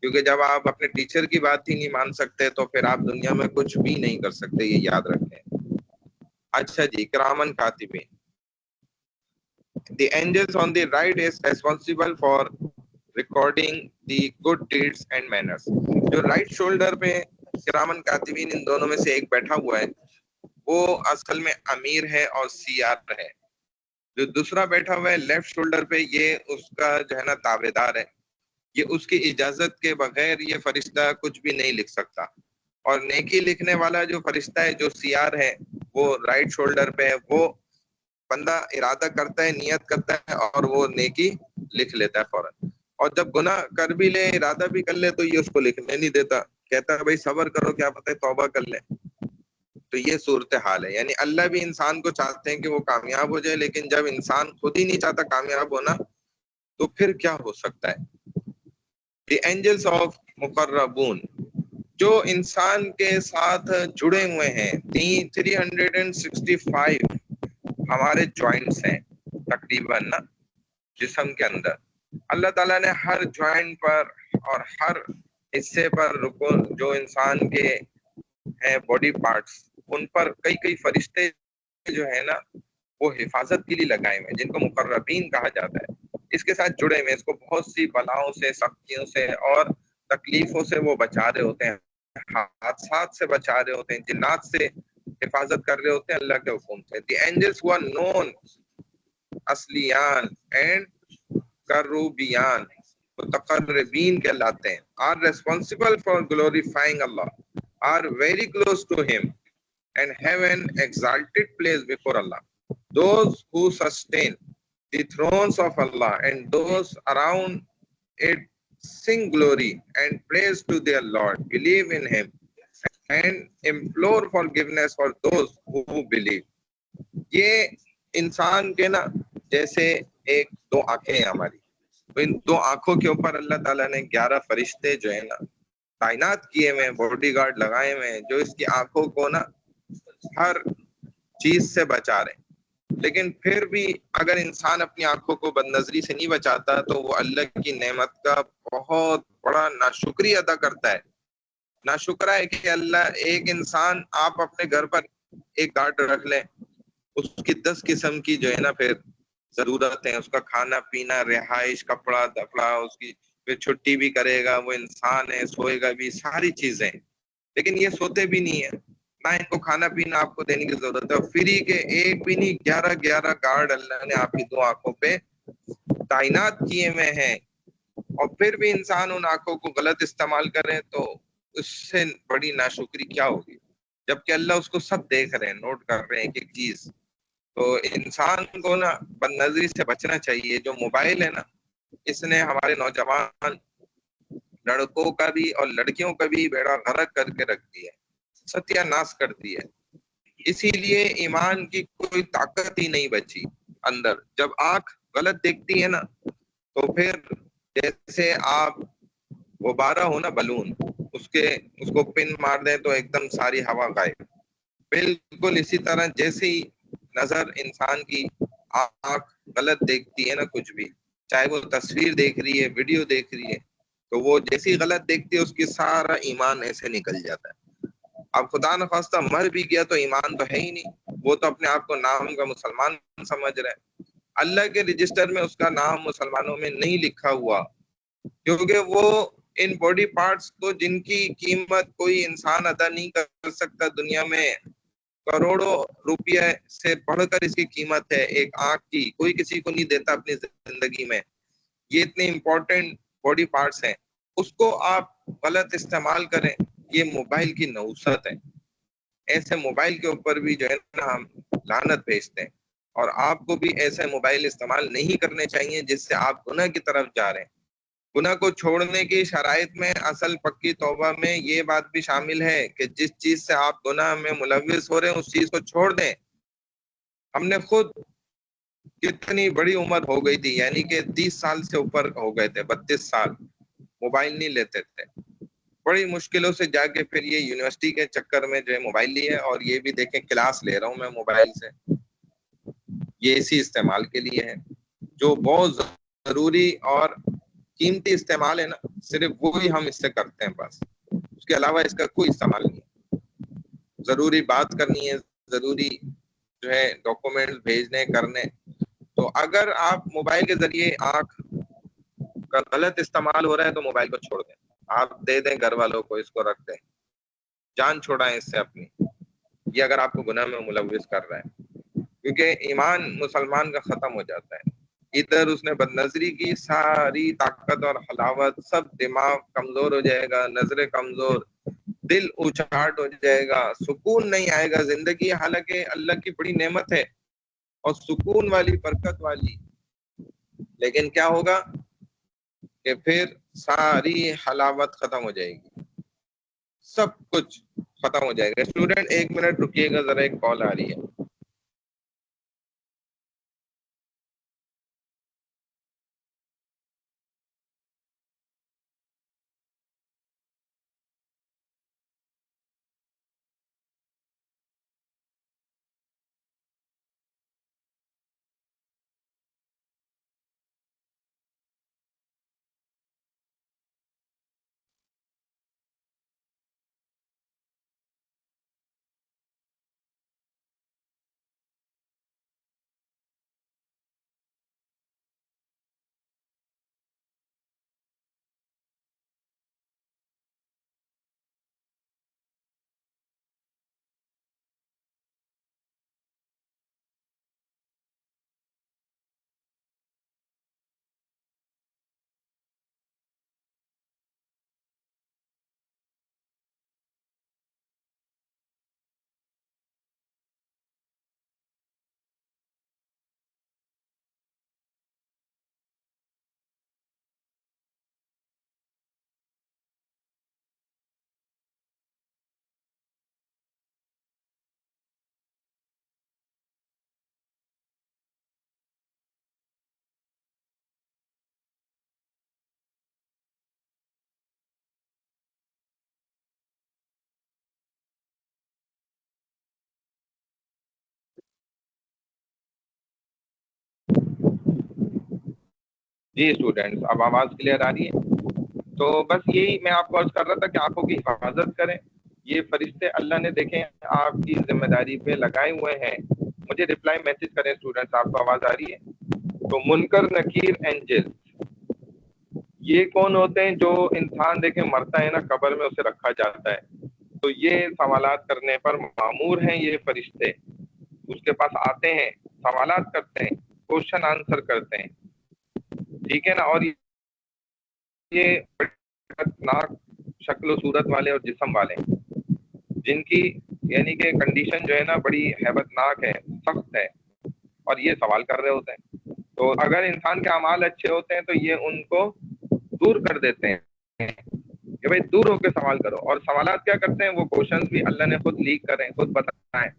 کیونکہ جب آپ اپنے ٹیچر کی بات ہی نہیں مان سکتے تو پھر آپ دنیا میں کچھ بھی نہیں کر سکتے، یہ یاد رکھیں. اچھا جی، کرامن کاتبین. The angels on the right is responsible for recording the good deeds and manners. جو رائٹ شولڈر پہ کرامن کاتبین ان دونوں میں سے ایک بیٹھا ہوا ہے، وہ اصل میں امیر ہے اور سی آر ہے. جو دوسرا بیٹھا ہوا ہے لیفٹ شولڈر پہ، یہ اس کا جو ہے نا تابع دار ہے. یہ اس کی اجازت کے بغیر یہ فرشتہ کچھ بھی نہیں لکھ سکتا. اور نیکی لکھنے والا جو فرشتہ ہے، جو سی آر ہے، وہ رائٹ شولڈر پہ ہے. وہ بندہ ارادہ کرتا ہے، نیت کرتا ہے اور وہ نیکی لکھ لیتا ہے فوراً. اور جب گناہ کر بھی لے، ارادہ بھی کر لے، تو یہ اس کو لکھنے نہیں دیتا، کہتا ہے بھائی صبر کرو، کیا پتہ ہے توبہ کر لے. تو یہ صورتحال ہے. یعنی اللہ بھی انسان کو چاہتے ہیں کہ وہ کامیاب ہو جائے، لیکن جب انسان خود ہی نہیں چاہتا کامیاب ہونا تو پھر کیا ہو سکتا ہے. The angels of مقربون، جو انسان کے ساتھ جڑے ہوئے ہیں. 365 ہمارے جوائنٹس ہیں تقریباً نا جسم کے اندر. اللہ تعالیٰ نے ہر جوائنٹ پر اور ہر حصے پر جو انسان کے ہیں باڈی پارٹس، ان پر کئی فرشتے جو ہے نا وہ حفاظت کے لیے لگائے ہوئے ہیں، جن کو مقربین کہا جاتا ہے. اس کے ساتھ جڑے ہوئے، اس کو بہت سی بلاؤں سے، سختیوں سے اور تکلیفوں سے وہ بچا رہے ہوتے ہیں، حادثات سے بچا رہے ہوتے ہیں، جنات سے حفاظت کر رہے ہوتے ہیں اللہ کے حکم سے. The angels who are known اصلیان اینڈ کروبیان، متقربین کہلاتے ہیں، are responsible for glorifying Allah, are very close to him and have an exalted place before Allah. Those who sustain the thrones of Allah and those around it sing glory and praise to their Lord, believe in him and implore forgiveness for those who believe. یہ انسان کے نا جیسے 2 آنکھیں ہیں ہماری، تو ان 2 آنکھوں کے اوپر اللہ تعالیٰ نے 11 فرشتے جو ہے نا تعینات کیے ہوئے ہیں، باڈی گارڈ لگائے ہوئے ہیں، جو اس کی آنکھوں کو نا ہر چیز سے بچا رہے ہیں. لیکن پھر بھی اگر انسان اپنی آنکھوں کو بد نظری سے نہیں بچاتا تو وہ اللہ کی نعمت کا بہت بڑا ناشکری ادا کرتا ہے. ناشکرہ ہے کہ اللہ ایک انسان، آپ اپنے گھر پر ایک گارڈ رکھ لیں، اس کی 10 قسم کی جو ہے نا پھر ضرورت ہے، اس کا کھانا پینا، رہائش، کپڑا دپڑا، اس کی پھر چھٹی بھی کرے گا، وہ انسان ہے، سوئے گا بھی، ساری چیزیں. لیکن یہ سوتے بھی نہیں ہے، نہ ان کو کھانا پینا آپ کو دینے کی ضرورت ہے. اور فری کے ایک بھی نہیں، 11 گارڈ اللہ نے آپ کی 2 آنکھوں پہ تعینات کیے ہوئے ہیں. اور پھر بھی انسان ان آنکھوں کو غلط استعمال کرے تو اس سے بڑی ناشکری کیا ہوگی، جبکہ اللہ اس کو سب دیکھ رہے ہیں، نوٹ کر رہے ہیں ایک چیز. تو انسان کو نا بد نظری سے بچنا چاہیے. جو موبائل ہے نا، اس نے ہمارے نوجوان لڑکوں کا بھی اور لڑکیوں کا بھی بیڑا غرق کر کے رکھ دیا ہے، ستیہ ناش کر دی ہے. اسی لیے ایمان کی کوئی طاقت ہی نہیں بچی اندر. جب آنکھ غلط دیکھتی ہے نا تو پھر جیسے آپ غبارہ ہو نا بلون، اس کو پن مار دیں تو ایک دم ساری ہوا غائب. بالکل اسی طرح جیسے ہی نظر انسان کی آنکھ غلط دیکھتی ہے نا کچھ بھی، چاہے وہ تصویر دیکھ رہی ہے، ویڈیو دیکھ رہی ہے، تو وہ جیسی غلط دیکھتی ہے اس کی سارا ایمان ایسے نکل جاتا ہے. اب خدا نخواستہ مر بھی گیا تو ایمان تو ہے ہی نہیں، وہ تو اپنے آپ کو نام کا مسلمان سمجھ رہے ہیں. اللہ کے رجسٹر میں اس کا نام مسلمانوں میں نہیں لکھا ہوا، کیونکہ وہ ان باڈی پارٹس کو جن کی قیمت کوئی انسان ادا نہیں کر سکتا دنیا میں، کروڑوں روپیہ سے بڑھ کر اس کی قیمت ہے ایک آنکھ کی، کوئی کسی کو نہیں دیتا اپنی زندگی میں، یہ اتنے امپورٹنٹ باڈی پارٹس ہیں، اس کو آپ غلط استعمال کریں، یہ موبائل کی نحوست ہے۔ ایسے موبائل کے اوپر بھی جو ہے نا ہم لعنت بھیجتے ہیں، اور آپ کو بھی ایسے موبائل استعمال نہیں کرنے چاہیے جس سے آپ گناہ کی طرف جا رہے ہیں۔ گناہ کو چھوڑنے کی شرائط میں اصل پکی توبہ میں یہ بات بھی شامل ہے کہ جس چیز سے آپ گناہ میں ملوث ہو رہے ہیں اس چیز کو چھوڑ دیں۔ ہم نے خود کتنی بڑی عمر ہو گئی تھی، یعنی کہ 30 سال سے اوپر ہو گئے تھے، 32 سال، موبائل نہیں لیتے تھے، بڑی مشکلوں سے جا کے پھر یہ یونیورسٹی کے چکر میں جو ہے موبائل لی ہے، اور یہ بھی دیکھیں کلاس لے رہا ہوں میں موبائل سے، یہ اسی استعمال کے لیے ہے جو بہت ضروری اور قیمتی استعمال ہے نا، صرف وہی ہم اس سے کرتے ہیں، بس اس کے علاوہ اس کا کوئی استعمال نہیں ہے۔ ضروری بات کرنی ہے، ضروری جو ہے ڈاکومنٹس بھیجنے کرنے، تو اگر آپ موبائل کے ذریعے آنکھ کا غلط استعمال ہو رہا ہے تو موبائل کو چھوڑ دیں، آپ دے دیں گھر والوں کو، اس کو رکھ دیں، جان چھوڑائیں اس سے اپنی، یہ اگر آپ کو گناہ میں ملوث کر رہا ہے، کیونکہ ایمان مسلمان کا ختم ہو جاتا ہے۔ ادھر اس نے بد نظری کی، ساری طاقت اور حلاوت سب، دماغ کمزور ہو جائے گا، نظریں کمزور، دل اچاٹ ہو جائے گا، سکون نہیں آئے گا زندگی، حالانکہ اللہ کی بڑی نعمت ہے اور سکون والی، برکت والی، لیکن کیا ہوگا کہ پھر ساری حلاوت ختم ہو جائے گی، سب کچھ ختم ہو جائے گا۔ اسٹوڈنٹ 1 منٹ رکیے گا ذرا، ایک کال آ رہی ہے۔ جی اسٹوڈینٹس، اب آواز کلیئر آ رہی ہے؟ تو بس یہی میں آپ کو عرض کر رہا تھا کہ آنکھوں کی حفاظت کریں، یہ فرشتے اللہ نے دیکھیں آپ کی ذمہ داری پہ لگائے ہوئے ہیں۔ مجھے رپلائی میسج کریں اسٹوڈینٹس، آپ کو آواز آ رہی ہے؟ تو منکر نکیر اینجل، یہ کون ہوتے ہیں؟ جو انسان دیکھیں مرتا ہے نا، قبر میں اسے رکھا جاتا ہے، تو یہ سوالات کرنے پر مامور ہیں، یہ فرشتے اس کے پاس آتے ہیں، سوالات کرتے ہیں، کوشچن آنسر کرتے ہیں، ٹھیک ہے نا؟ اور یہ ناک شکل و صورت والے اور جسم والے، جن کی یعنی کہ کنڈیشن جو ہے نا بڑی ہیبت ناک ہے، سخت ہے، اور یہ سوال کر رہے ہوتے ہیں۔ تو اگر انسان کے اعمال اچھے ہوتے ہیں تو یہ ان کو دور کر دیتے ہیں کہ بھائی دور ہو کے سوال کرو، اور سوالات کیا کرتے ہیں؟ وہ کوشچنز بھی اللہ نے خود لیک کریں، خود بتائیں۔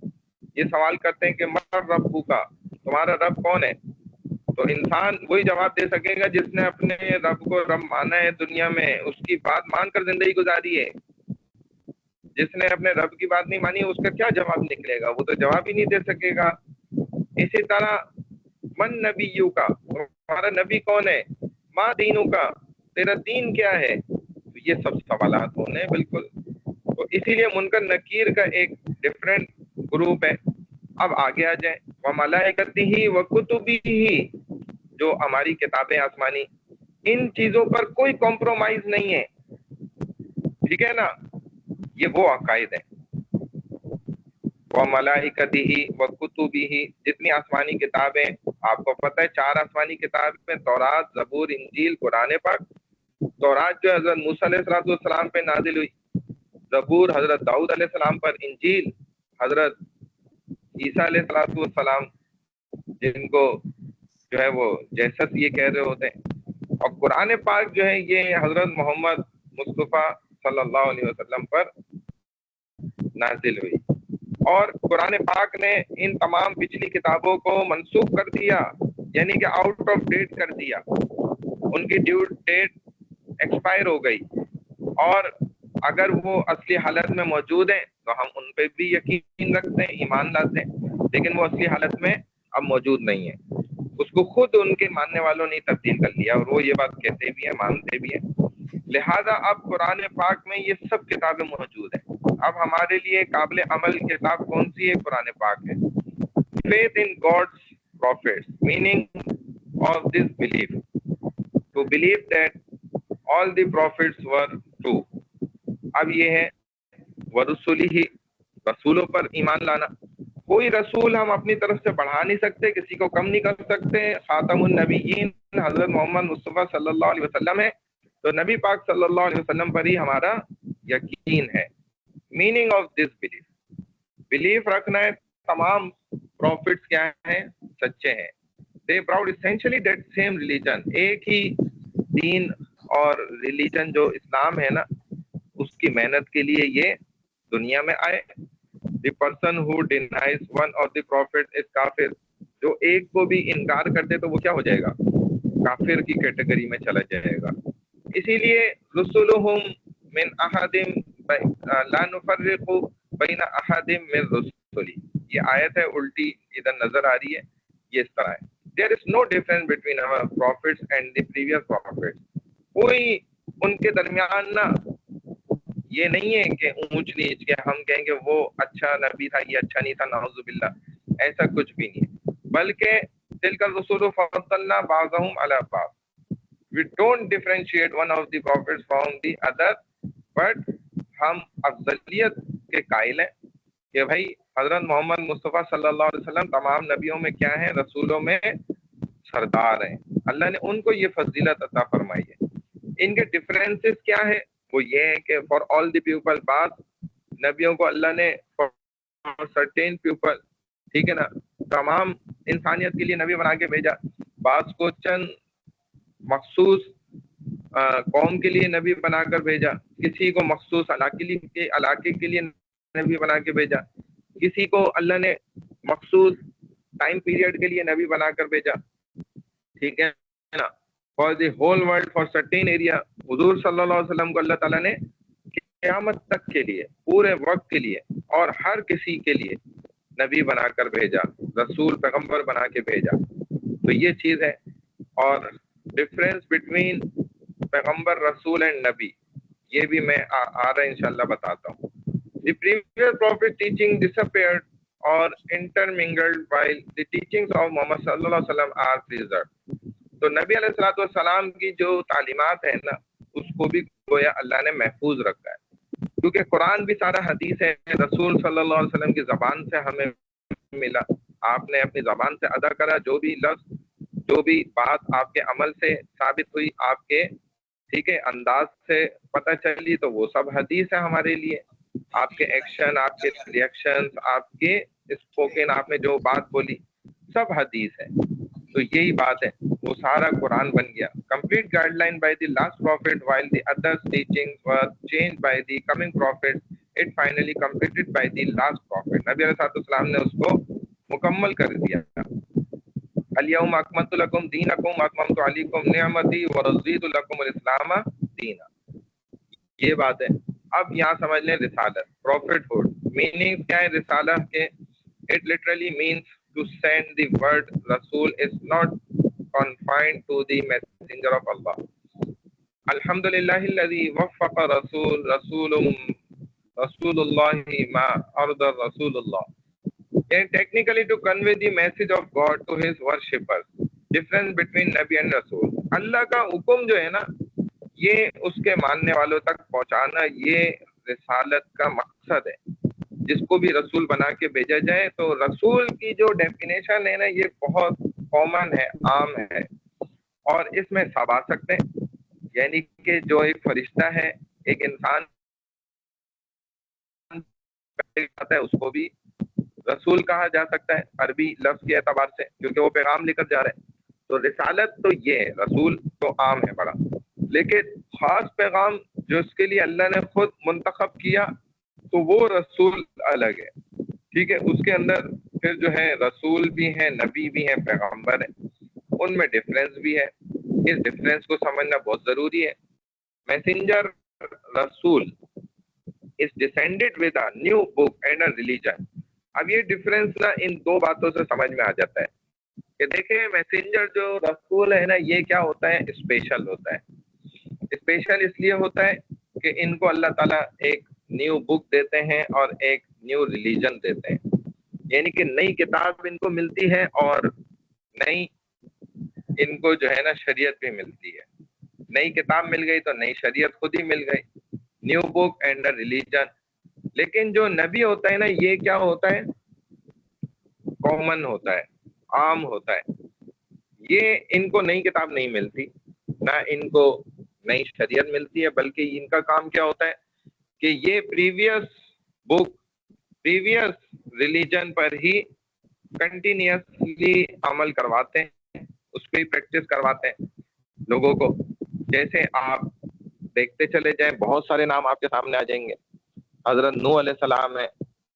یہ سوال کرتے ہیں کہ مر ربو کا، تمہارا رب کون ہے؟ تو انسان وہی جواب دے سکے گا جس نے اپنے رب کو رب مانا ہے دنیا میں، اس کی بات مان کر زندگی گزاری ہے۔ جس نے اپنے رب کی بات نہیں مانی، اس کا کیا جواب نکلے گا؟ وہ تو جواب ہی نہیں دے سکے گا۔ اسی طرح من نبیوں کا، تمہارا نبی کون ہے؟ ماں دینوں کا، تیرا دین کیا ہے؟ تو یہ سب سوالات ہونے بالکل۔ تو اسی لیے منکر نکیر کا ایک ڈفرینٹ گروپ ہے۔ اب آگے آ جائیں، وملائکتہ وکتبہ، جو ہماری کتابیں آسمانی، ان چیزوں پر کوئی کمپرومائز نہیں ہے۔ ٹھیک ہے نا, یہ وہ عقائد ہیں. وَمَلَائِكَتِهِ وَكُتُبِهِ, جتنی آسمانی کتابیں آپ کو پتہ ہے, 4 آسمانی کتابیں, تورات, زبور, انجیل, قرآن پاک. تورات جو حضرت موسیٰ علیہ السلام پہ نازل ہوئی, زبور حضرت داؤد علیہ السلام پر, انجیل حضرت عیسیٰ علیہ السلام جن کو جو ہے وہ جیسس یہ کہہ رہے ہوتے ہیں, اور قرآن پاک جو ہے یہ حضرت محمد مصطفیٰ صلی اللہ علیہ وسلم پر نازل ہوئی. اور قرآن پاک نے ان تمام پچھلی کتابوں کو منسوخ کر دیا, یعنی کہ آؤٹ آف ڈیٹ کر دیا, ان کی ڈیو ڈیٹ ایکسپائر ہو گئی. اور اگر وہ اصلی حالت میں موجود ہیں تو ہم ان پہ بھی یقین رکھتے ہیں, ایمان لاتے ہیں, لیکن وہ اصلی حالت میں اب موجود نہیں ہے. اس کو خود ان کے ماننے والوں نے تبدیل کر لیا, اور وہ یہ بات کہتے بھی ہیں, مانتے بھی ہیں. لہذا اب قرآن پاک میں یہ سب کتابیں موجود ہیں. اب ہمارے لیے قابل عمل کتاب کون سی ہے؟ قرآن پاک ہے. Faith in God's prophets, meaning of this belief, to believe that all the prophets were true. اب یہ ہے ورسولہ, رسولوں پر ایمان لانا. کوئی رسول ہم اپنی طرف سے بڑھا نہیں سکتے, کسی کو کم نہیں کر سکتے. خاتم النبیین حضرت محمد مصطفیٰ صلی اللہ علیہ وسلم ہے, تو نبی پاک صلی اللہ علیہ وسلم پر ہی ہمارا یقین ہے. Meaning of this belief, belief رکھنا ہے تمام پروفٹس کیا ہیں؟ سچے ہیں. they brought essentially that same religion, ایک ہی دین اور ریلیجن جو اسلام ہے نا, اس کی محنت کے لیے یہ دنیا میں آئے. the person who denies one of the prophets is kafir, جو ایک کو بھی انکار کر دے تو وہ کیا ہو جائے گا؟ کافر کی کیٹیگری میں چلا جائے گا. اسی لیے رسولہم من احد لا نفرق بین احد من رسلی, یہ آیت ہے الٹی ادھر نظر آ رہی ہے, یہ اس طرح ہے. There is no difference between our prophets and the previous prophets. کوئی ان کے درمیان نا یہ نہیں ہے کہ اونچ نیچ کے ہم کہیں گے وہ اچھا نبی تھا یہ اچھا نہیں تھا, نعوذ باللہ, ایسا کچھ بھی نہیں ہے. بلکہ تلک الرسول فضلنا بعضهم علی بعض, we don't differentiate one of the prophets from the other, but ہم افضلیت کے قائل ہیں کہ بھائی حضرت محمد مصطفیٰ صلی اللہ علیہ وسلم تمام نبیوں میں کیا ہیں؟ رسولوں میں سردار ہیں. اللہ نے ان کو یہ فضیلت عطا فرمائی ہے. ان کے ڈفرینسز کیا ہے؟ وہ یہ ہے کہ فار آل دی پیپل, بعض نبیوں کو اللہ نے فار سرٹین پیپل, ٹھیک ہے نا, تمام انسانیت کے لیے نبی بنا کے بھیجا. بعض کو چند مخصوص قوم کے لیے نبی بنا کر بھیجا, کسی کو مخصوص علاقے کے لیے نبی بنا کے بھیجا, کسی کو اللہ نے مخصوص ٹائم پیریڈ کے لیے نبی بنا کر بھیجا, ٹھیک ہے نا. For the whole world, for certain area. حضور صلی اللہ علیہ وسلم کو اللہ تعالیٰ نے قیامت تک کے لیے, پورے وقت کے لیے اور ہر کسی کے لیے نبی بنا کر بھیجا, رسول پیغمبر بنا کے بھیجا. تو یہ چیز ہے. اور ڈفرینس بٹوین پیغمبر, رسول اینڈ نبی, یہ بھی میں آ رہا انشاءاللہ بتاتا ہوں. The previous prophet teaching disappeared or intermingled while the teachings of Muhammad صلی اللہ علیہ وسلم are preserved. تو نبی علیہ السلام کی جو تعلیمات ہیں نا, اس کو بھی گویا اللہ نے محفوظ رکھا ہے, کیونکہ قرآن بھی سارا حدیث ہے. رسول صلی اللہ علیہ وسلم کی زبان سے ہمیں ملا, آپ نے اپنی زبان سے ادا کرا, جو بھی لفظ جو بھی بات آپ کے عمل سے ثابت ہوئی, آپ کے ٹھیک ہے انداز سے پتہ چلی, تو وہ سب حدیث ہے ہمارے لیے. آپ کے ایکشن, آپ کے ریئیکشن, آپ کے اسپوکن, آپ نے جو بات بولی, سب حدیث ہے. تو یہی بات ہے, وہ سارا قرآن بن گیا. Complete guide line by the last profit while the others teachings were changed by the coming prophet, it finally completed by the last prophet. نبی علیہ السلام نے اس کو مکمل کر دیا. الیوم اکملت لکم دینکم واتممت علیکم نعمتی ورضیت لکم الاسلام دینا. یہ بات ہے. اب یہاں سمجھ لیں رسالت, پروفٹ ہوڈ. میننگ کیا ہے رسالہ کے؟ It literally means to send the word. رسول is not confined to the messenger of Allah. الحمدللہ الذی وفق رسول اللہ ما ارضى رسول اللہ. And technically to convey the message of God to his worshippers. Difference between Nabi and Rasul. اللہ کا حکم جو ہے نا, یہ اس کے ماننے والوں تک پہنچانا یہ رسالت کا مقصد ہے. جس کو بھی رسول بنا کے بھیجا جائے تو رسول کی جو ڈیفینیشن ہے نا یہ بہت کامن ہے، عام ہے، اور اس میں سب آ سکتے ہیں. یعنی کہ جو ایک فرشتہ ہے، ایک انسان ہے، اس کو بھی رسول کہا جا سکتا ہے عربی لفظ کے اعتبار سے، کیونکہ وہ پیغام لے کر جا رہے ہیں. تو رسالت تو یہ ہے، رسول تو عام ہے بڑا، لیکن خاص پیغام جو اس کے لیے اللہ نے خود منتخب کیا تو وہ رسول الگ ہے. ٹھیک ہے، اس کے اندر پھر جو ہے رسول بھی ہیں، نبی بھی ہیں، پیغمبر ہیں، ان میں ڈفرینس بھی ہے. اس ڈفرینس کو سمجھنا بہت ضروری ہے. میسنجر رسول is descended with a new book and a religion. اب یہ ڈفرینس نا ان دو باتوں سے سمجھ میں آ جاتا ہے کہ دیکھیں میسنجر جو رسول ہے نا یہ کیا ہوتا ہے، اسپیشل ہوتا ہے. اسپیشل اس لیے ہوتا ہے کہ ان کو اللہ تعالیٰ ایک نیو بک دیتے ہیں اور ایک نیو ریلیجن دیتے ہیں. یعنی کہ نئی کتاب ان کو ملتی ہے اور نئی ان کو جو ہے نا شریعت بھی ملتی ہے. نئی کتاب مل گئی تو نئی شریعت خود ہی مل گئی، new book and a religion. لیکن جو نبی ہوتا ہے نا یہ کیا ہوتا ہے، کامن ہوتا ہے، عام ہوتا ہے. یہ ان کو نئی کتاب نہیں ملتی، نہ ان کو نئی شریعت ملتی ہے، بلکہ ان کا کام کیا ہوتا ہے کہ یہ پریویس بک، پریویس ریلیجن پر ہی کنٹینیوسلی عمل کرواتے ہیں، اس پہ ہی پریکٹس کرواتے ہیں لوگوں کو. جیسے آپ دیکھتے چلے جائیں بہت سارے نام آپ کے سامنے آ جائیں گے. حضرت نوح علیہ السلام ہے،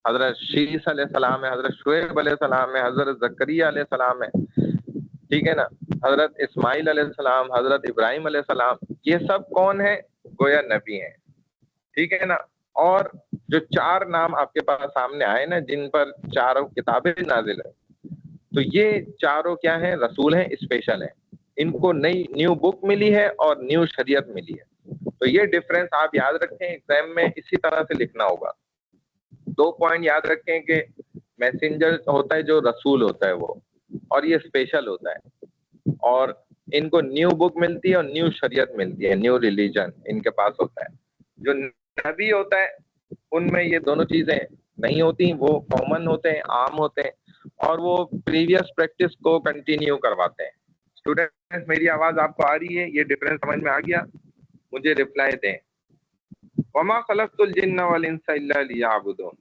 حضرت شیس علیہ السلام ہے، حضرت شعیب علیہ السلام ہے، حضرت زکریا علیہ السلام ہے، ٹھیک ہے نا، حضرت اسماعیل علیہ السلام، حضرت ابراہیم علیہ السلام. یہ سب کون ہیں؟ گویا نبی ہیں. ٹھیک ہے نا. اور جو چار نام آپ کے پاس سامنے آئے نا جن پر چاروں کتابیں نازل ہیں، تو یہ چاروں کیا ہیں؟ رسول ہیں، اسپیشل ہیں. ان کو نئی نیو بک ملی ہے اور نیو شریعت ملی ہے. تو یہ ڈفرینس آپ یاد رکھیں، ایگزام میں اسی طرح سے لکھنا ہوگا. 2 پوائنٹ یاد رکھیں کہ میسنجر ہوتا ہے جو رسول ہوتا ہے وہ، اور یہ اسپیشل ہوتا ہے، اور ان کو نیو بک ملتی ہے اور نیو شریعت ملتی ہے، نیو ریلیجن ان کے پاس ہوتا ہے. جو نبی ہوتا ہے ان میں یہ دونوں چیزیں نہیں ہوتی، وہ کامن ہوتے ہیں، عام ہوتے ہیں، اور وہ پریویس پریکٹس کو کنٹینیو کرواتے ہیں. اسٹوڈنٹ میری آواز آپ کو آ رہی ہے؟ یہ ڈفرینس سمجھ میں آ گیا؟ مجھے رپلائی دیں. وما خلقت الجن والانس الا لیعبدون.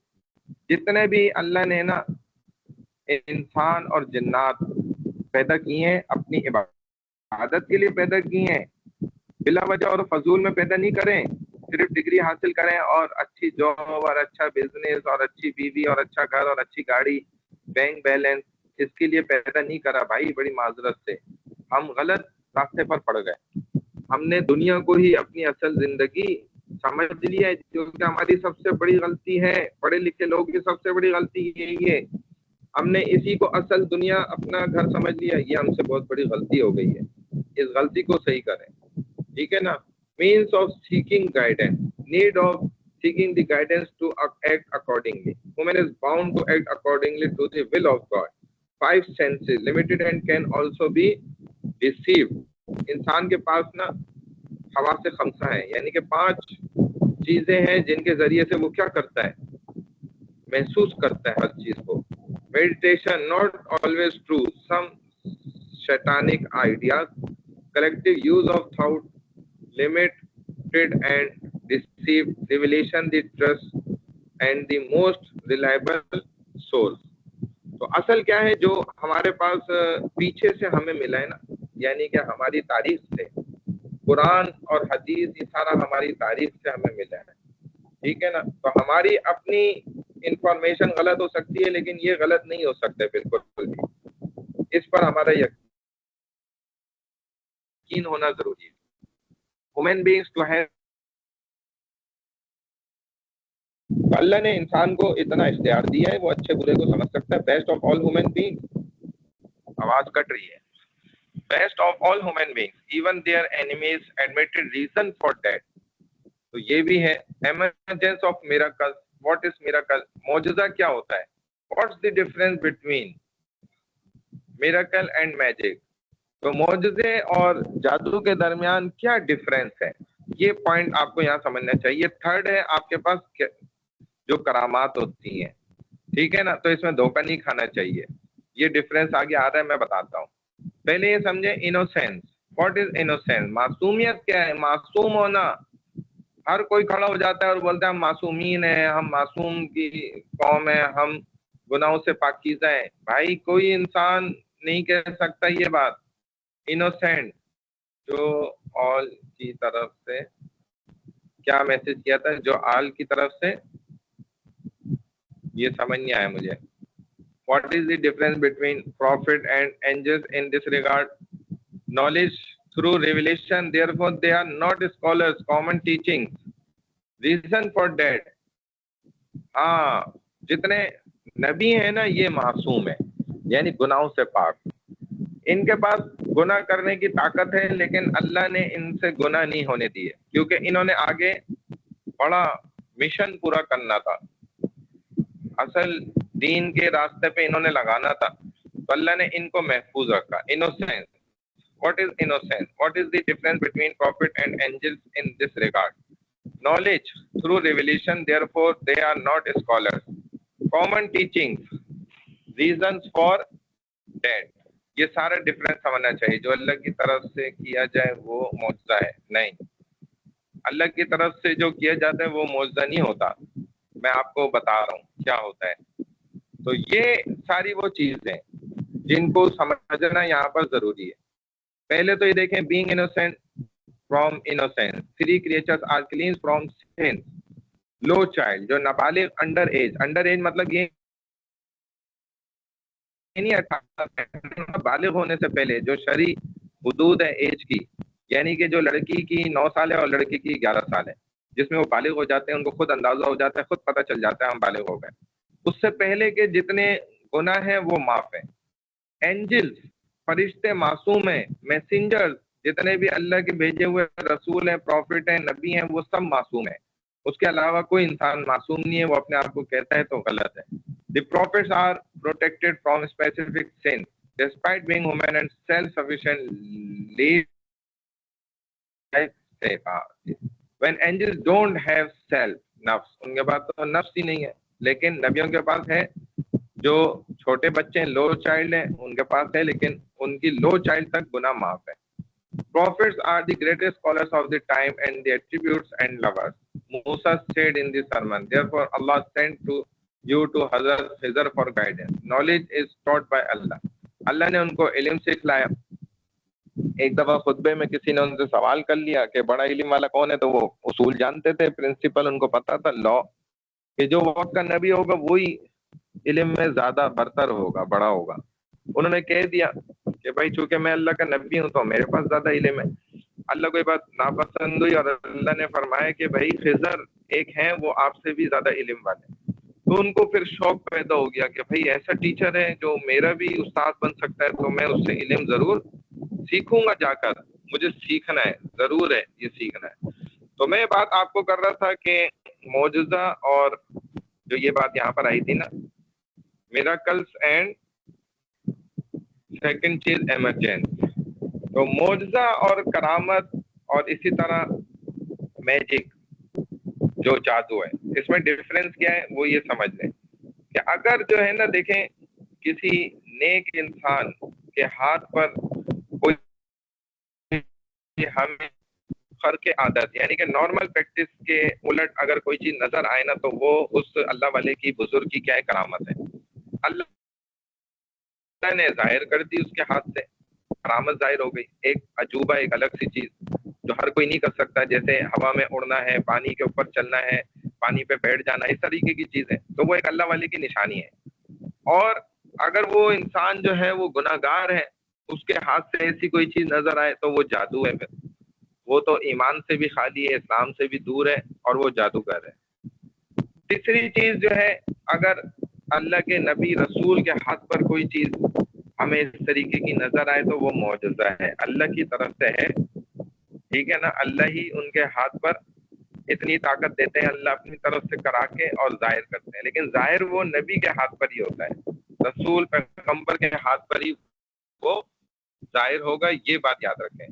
جتنے بھی اللہ نے نا انسان اور جنات پیدا کیے ہیں اپنی عبادت کے لیے پیدا کیے ہیں، بلا وجہ اور فضول میں پیدا نہیں کریں صرف ڈگری حاصل کریں اور اچھی جاب اور اچھا بزنس اور اچھی بیوی اور اچھا گھر اور اچھی گاڑی، بینک بیلنس، اس کے لیے پیدا نہیں کرا. بھائی بڑی معذرت سے ہم غلط راستے پر پڑ گئے. ہم نے دنیا کو ہی اپنی اصل زندگی سمجھ لیا ہے، جو کہ ہماری سب سے بڑی غلطی ہے. پڑھے لکھے لوگ کی سب سے بڑی غلطی یہی ہے، ہم نے اسی کو اصل دنیا اپنا گھر سمجھ لیا. یہ ہم سے بہت بڑی غلطی ہو گئی ہے، اس غلطی کو صحیح کریں. ٹھیک ہے نا. Means of seeking guidance, need of seeking the guidance to act accordingly. Woman is bound to act accordingly to the will of God. 5 senses limited and can also be deceived. انسان کے پاس نا حواس خمسہ ہیں، یعنی کہ 5 چیزیں ہیں جن کے ذریعے سے وہ کیا کرتا ہے، محسوس کرتا ہے ہر چیز کو. Meditation not always true, some satanic ideas, collective use of thought, limited and deceived, revelation the trust and the most reliable source. تو اصل کیا ہے جو ہمارے پاس پیچھے سے ہمیں ملا ہے نا، یعنی کہ ہماری تاریخ سے، قرآن اور حدیث یہ سارا ہماری تاریخ سے ہمیں ملا ہے. ٹھیک ہے نا. تو ہماری اپنی انفارمیشن غلط ہو سکتی ہے لیکن یہ غلط نہیں ہو سکتا بالکل بھی. اس پر ہمارا یقین ہونا ضروری ہے. ہیومن بینگس ٹو ہیو، اللہ نے انسان کو اتنا اختیار دیا ہے وہ اچھے برے کو سمجھ سکتا ہے. Best of all human being, آواز کٹ رہی ہے. Best of all human being even their enemies admitted reason for that. تو یہ بھی ہے. Emergence of miracle. What is miracle? معجزہ کیا ہوتا ہے؟ What's the difference between miracle and magic? تو معجزے اور جادو کے درمیان کیا ڈفرینس ہے، یہ پوائنٹ آپ کو یہاں سمجھنا چاہیے. تھرڈ ہے آپ کے پاس جو کرامات ہوتی ہیں، ٹھیک ہے نا، تو اس میں دھوکہ نہیں کھانا چاہیے. یہ ڈفرینس آگے آ رہا ہے، میں بتاتا ہوں. پہلے یہ سمجھیں انوسینس. What is innocence? معصومیت کیا ہے؟ معصوم ہونا. ہر کوئی کھڑا ہو جاتا ہے اور بولتا ہے ہم معصومین ہیں، ہم معصوم کی قوم ہیں، ہم گناہوں سے پاکیزہ ہیں. بھائی کوئی انسان نہیں کہہ سکتا یہ بات. انوسینٹ جو آل کی طرف سے، کیا میسج کیا تھا؟ جو آل کی طرف سے، یہ سمجھ نہیں آیا مجھے. What is the difference between prophet and angels in this regard? Knowledge through revelation, therefore they are not scholars, common teachings. Reason for that. ہاں، جتنے نبی ہیں نا یہ معصوم ہیں، یعنی گناہوں سے پاک. ان کے پاس گناہ کرنے کی طاقت ہے، لیکن اللہ نے ان سے گناہ نہیں ہونے دیے، کیونکہ انہوں نے آگے بڑا مشن پورا کرنا تھا. اصل دین کے راستے پہ انہوں نے لگانا تھا، تو اللہ نے ان کو محفوظ رکھا. Innocence. What is innocence? What is the difference between prophet and angels in this regard? Knowledge through revelation, therefore they are not scholars. Common teaching, reasons for that. یہ سارا ڈفرنس سمجھنا چاہیے. جو اللہ کی طرف سے کیا جائے وہ معجزہ ہے نہیں. اللہ کی طرف سے جو کیا جاتا ہے وہ معجزہ نہیں ہوتا. میں آپ کو بتا رہا ہوں کیا ہوتا ہے. تو یہ ساری وہ چیزیں جن کو سمجھنا یہاں پر ضروری ہے. پہلے تو یہ دیکھیں، being innocent from innocence, three creatures are clean from sin. لو چائلڈ جو نابالغ، انڈر ایج مطلب یہ نہیں، بالغ ہونے سے پہلے جو شرعی حدود ہے ایج کی، یعنی کہ جو لڑکی کی 9 سال ہے اور لڑکی کی 11 سال ہے، جس میں وہ بالغ ہو جاتے ہیں، ان کو خود اندازہ ہو جاتا ہے، خود پتہ چل جاتا ہے ہم بالغ ہو گئے. اس سے پہلے کے جتنے گناہ ہیں وہ معاف ہیں. اینجلز، فرشتے معصوم ہیں. میسنجرز، جتنے بھی اللہ کے بھیجے ہوئے رسول ہیں، پروفٹ ہیں، نبی ہیں، وہ سب معصوم ہیں. اس کے علاوہ کوئی انسان معصوم نہیں ہے. وہ اپنے آپ کو کہتا ہے تو غلط ہے. The prophets are protected from specific sins, despite being human and self-sufficient. When angels don't have self, نفس، ان کے پاس تو نفس ہی نہیں ہے. لیکن نبیوں کے پاس ہے. جو چھوٹے بچے ہیں، لو چائلڈ ہیں، ان کے پاس ہے، لیکن ان کی لو چائلڈ تک گناہ معاف ہے. Prophets are the greatest scholars of the time and the attributes and lovers. Musa said in the sermon, therefore Allah sent to you to Hazar for guidance. Knowledge is taught by Allah. اللہ نے ان کو علم سکھلایا. ایک دفعہ خطبے میں کسی نے ان سے سوال کر لیا کہ بڑا علم والا کون ہے، تو وہ اصول جانتے تھے، پرنسپل ان کو پتا تھا، لا، کہ جو وقت کا نبی ہوگا وہی علم میں زیادہ برتر ہوگا، بڑا ہوگا. انہوں نے کہہ دیا کہ بھائی چونکہ میں اللہ کا نبی ہوں تو میرے پاس زیادہ علم ہے. اللہ کو یہ بات ناپسند ہوئی اور اللہ نے فرمایا کہ بھائی خضر ایک ہیں، وہ آپ سے بھی زیادہ علم والے. تو ان کو پھر شوق پیدا ہو گیا کہ بھائی ایسا ٹیچر ہے جو میرا بھی استاد بن سکتا ہے، تو میں اس سے علم ضرور سیکھوں گا. جا کر مجھے سیکھنا ہے، ضرور ہے یہ سیکھنا ہے. تو میں بات آپ کو کر رہا تھا کہ معجزہ، اور جو یہ بات یہاں پر آئی تھی نا، میراکلس اینڈ سیکنڈ چیز ایمرجنس. تو معجزہ اور کرامت اور اسی طرح میجک جو جادو ہے، اس میں ڈفرینس کیا ہے وہ یہ سمجھ لیں کہ اگر جو ہے نا، دیکھیں کسی نیک انسان کے ہاتھ پر کوئی ہم خرق عادت، یعنی کہ نارمل پریکٹس کے الٹ اگر کوئی چیز نظر آئے نا، تو وہ اس اللہ والے کی، بزرگ کی کیا ہے، کرامت ہے. اللہ نے ظاہر کر دی اس کے ہاتھ سے، کرامت ظاہر ہو گئی. ایک عجوبہ، ایک الگ سی چیز جو ہر کوئی نہیں کر سکتا، جیسے ہوا میں اڑنا ہے، پانی کے اوپر چلنا ہے، پانی پہ بیٹھ جانا، اس طریقے کی چیزیں، تو وہ ایک اللہ والے کی نشانی ہے. اور اگر وہ انسان جو ہے وہ گناہ گار ہے، اس کے ہاتھ سے ایسی کوئی چیز نظر آئے تو وہ جادو ہے. پھر وہ تو ایمان سے بھی خالی ہے، اسلام سے بھی دور ہے، اور وہ جادوگر ہے. تیسری چیز جو ہے، اگر اللہ کے نبی رسول کے ہاتھ پر کوئی چیز ہمیں اس طریقے کی نظر آئے تو وہ معجزہ ہے، اللہ کی طرف سے ہے. ٹھیک ہے نا، اللہ ہی ان کے ہاتھ پر اتنی طاقت دیتے ہیں، اللہ اپنی طرف سے کرا کے اور ظاہر کرتے ہیں. لیکن ظاہر وہ نبی کے ہاتھ پر ہی ہوتا ہے، رسول پیغمبر کے ہاتھ پر ہی وہ ظاہر ہوگا، یہ بات یاد رکھیں.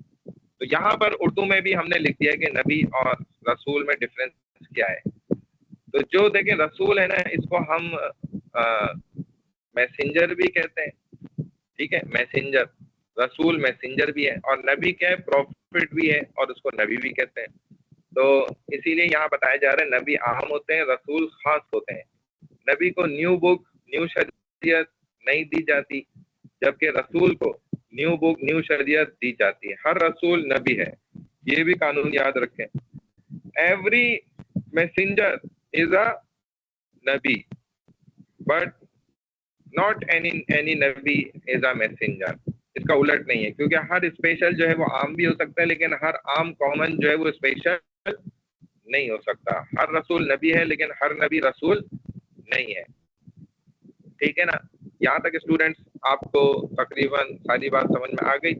تو یہاں پر اردو میں بھی ہم نے لکھ دیا کہ نبی اور رسول میں ڈفرینس کیا ہے. تو جو دیکھیں رسول ہے نا، اس کو ہم میسنجر بھی کہتے ہیں. ٹھیک ہے، میسنجر. رسول میسنجر بھی ہے، اور نبی کیا ہے، پروفٹ بھی ہے، اور اس کو نبی بھی کہتے ہیں. تو اسی لیے یہاں بتایا جا رہا ہے نبی عام ہوتے ہیں، رسول خاص ہوتے ہیں. نبی کو نیو بک، نیو شریعت نہیں دی جاتی، جبکہ رسول کو نیو بک، نیو شریعت دی جاتی ہے. ہر رسول نبی ہے، یہ بھی قانون یاد رکھیں. ایوری میسنجر از اے نبی، بٹ ناٹ اینی نبی از اے میسنجر. اس کا الٹ نہیں ہے، کیونکہ ہر اسپیشل جو ہے وہ عام بھی ہو سکتا ہے، لیکن ہر عام کامن جو ہے وہ اسپیشل نہیں ہو سکتا. ہر رسول نبی ہے، لیکن ہر نبی رسول نہیں ہے. ٹھیک ہے نا؟ یہاں تک اسٹوڈینٹس آپ کو تقریباً ساری بات سمجھ میں آ گئی.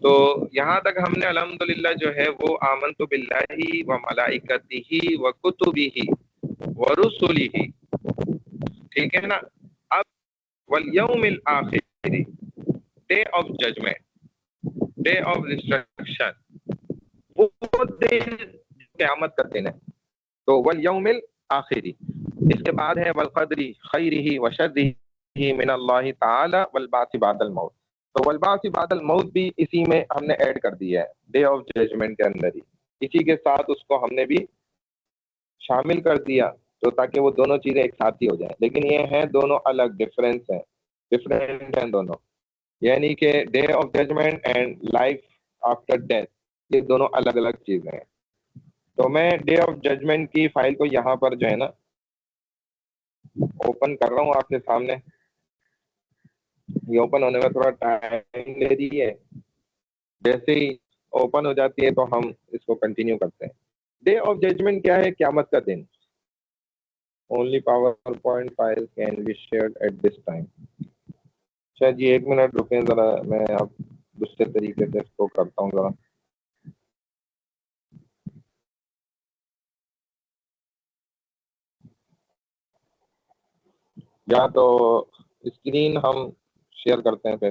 تو یہاں تک ہم نے الحمدللہ جو ہے وہ آمنت باللہ و ملائکتہ و کتبہ و رسلہ. ٹھیک ہے نا؟ اب والیوم الآخر، day of judgment, day of destruction, وہ دن قیامت کا دن ہے. تو والیوم الآخری، اس کے بعد ہے والقدر خیرہ و شرہ من اللہ تعالی والبعث بعد الموت. تو والبعث بعد الموت بھی اسی میں ہم نے ایڈ کر دیا ہے، ڈے آف ججمنٹ کے اندر ہی، اسی کے ساتھ اس کو ہم نے بھی شامل کر دیا، تو تاکہ وہ دونوں چیزیں ایک ساتھ ہی ہو جائیں. لیکن یہ ہیں دونوں الگ، ڈفرینٹ ہیں دونوں. یعنی کہ day of judgment and life after death, یہ دونوں الگ الگ چیزیں ہیں. تو میں ڈے آف ججمنٹ کی فائل کو یہاں پر جو ہے نا اوپن کر رہا ہوں آپ کے سامنے. یہ اوپن ہونے میں تھوڑا ٹائم لے رہی ہے، جیسے ہی اوپن ہو جاتی ہے تو ہم اس کو کنٹینیو کرتے ہیں. ڈے آف ججمنٹ کیا ہے؟ قیامت کا دن. Only PowerPoint file can be shared at this time. اچھا جی، ایک منٹ رکیں ذرا، میں اب دوسرے طریقے سے اس کو کرتا ہوں ذرا. یا تو اسکرین ہم شیئر کرتے ہیں پھر.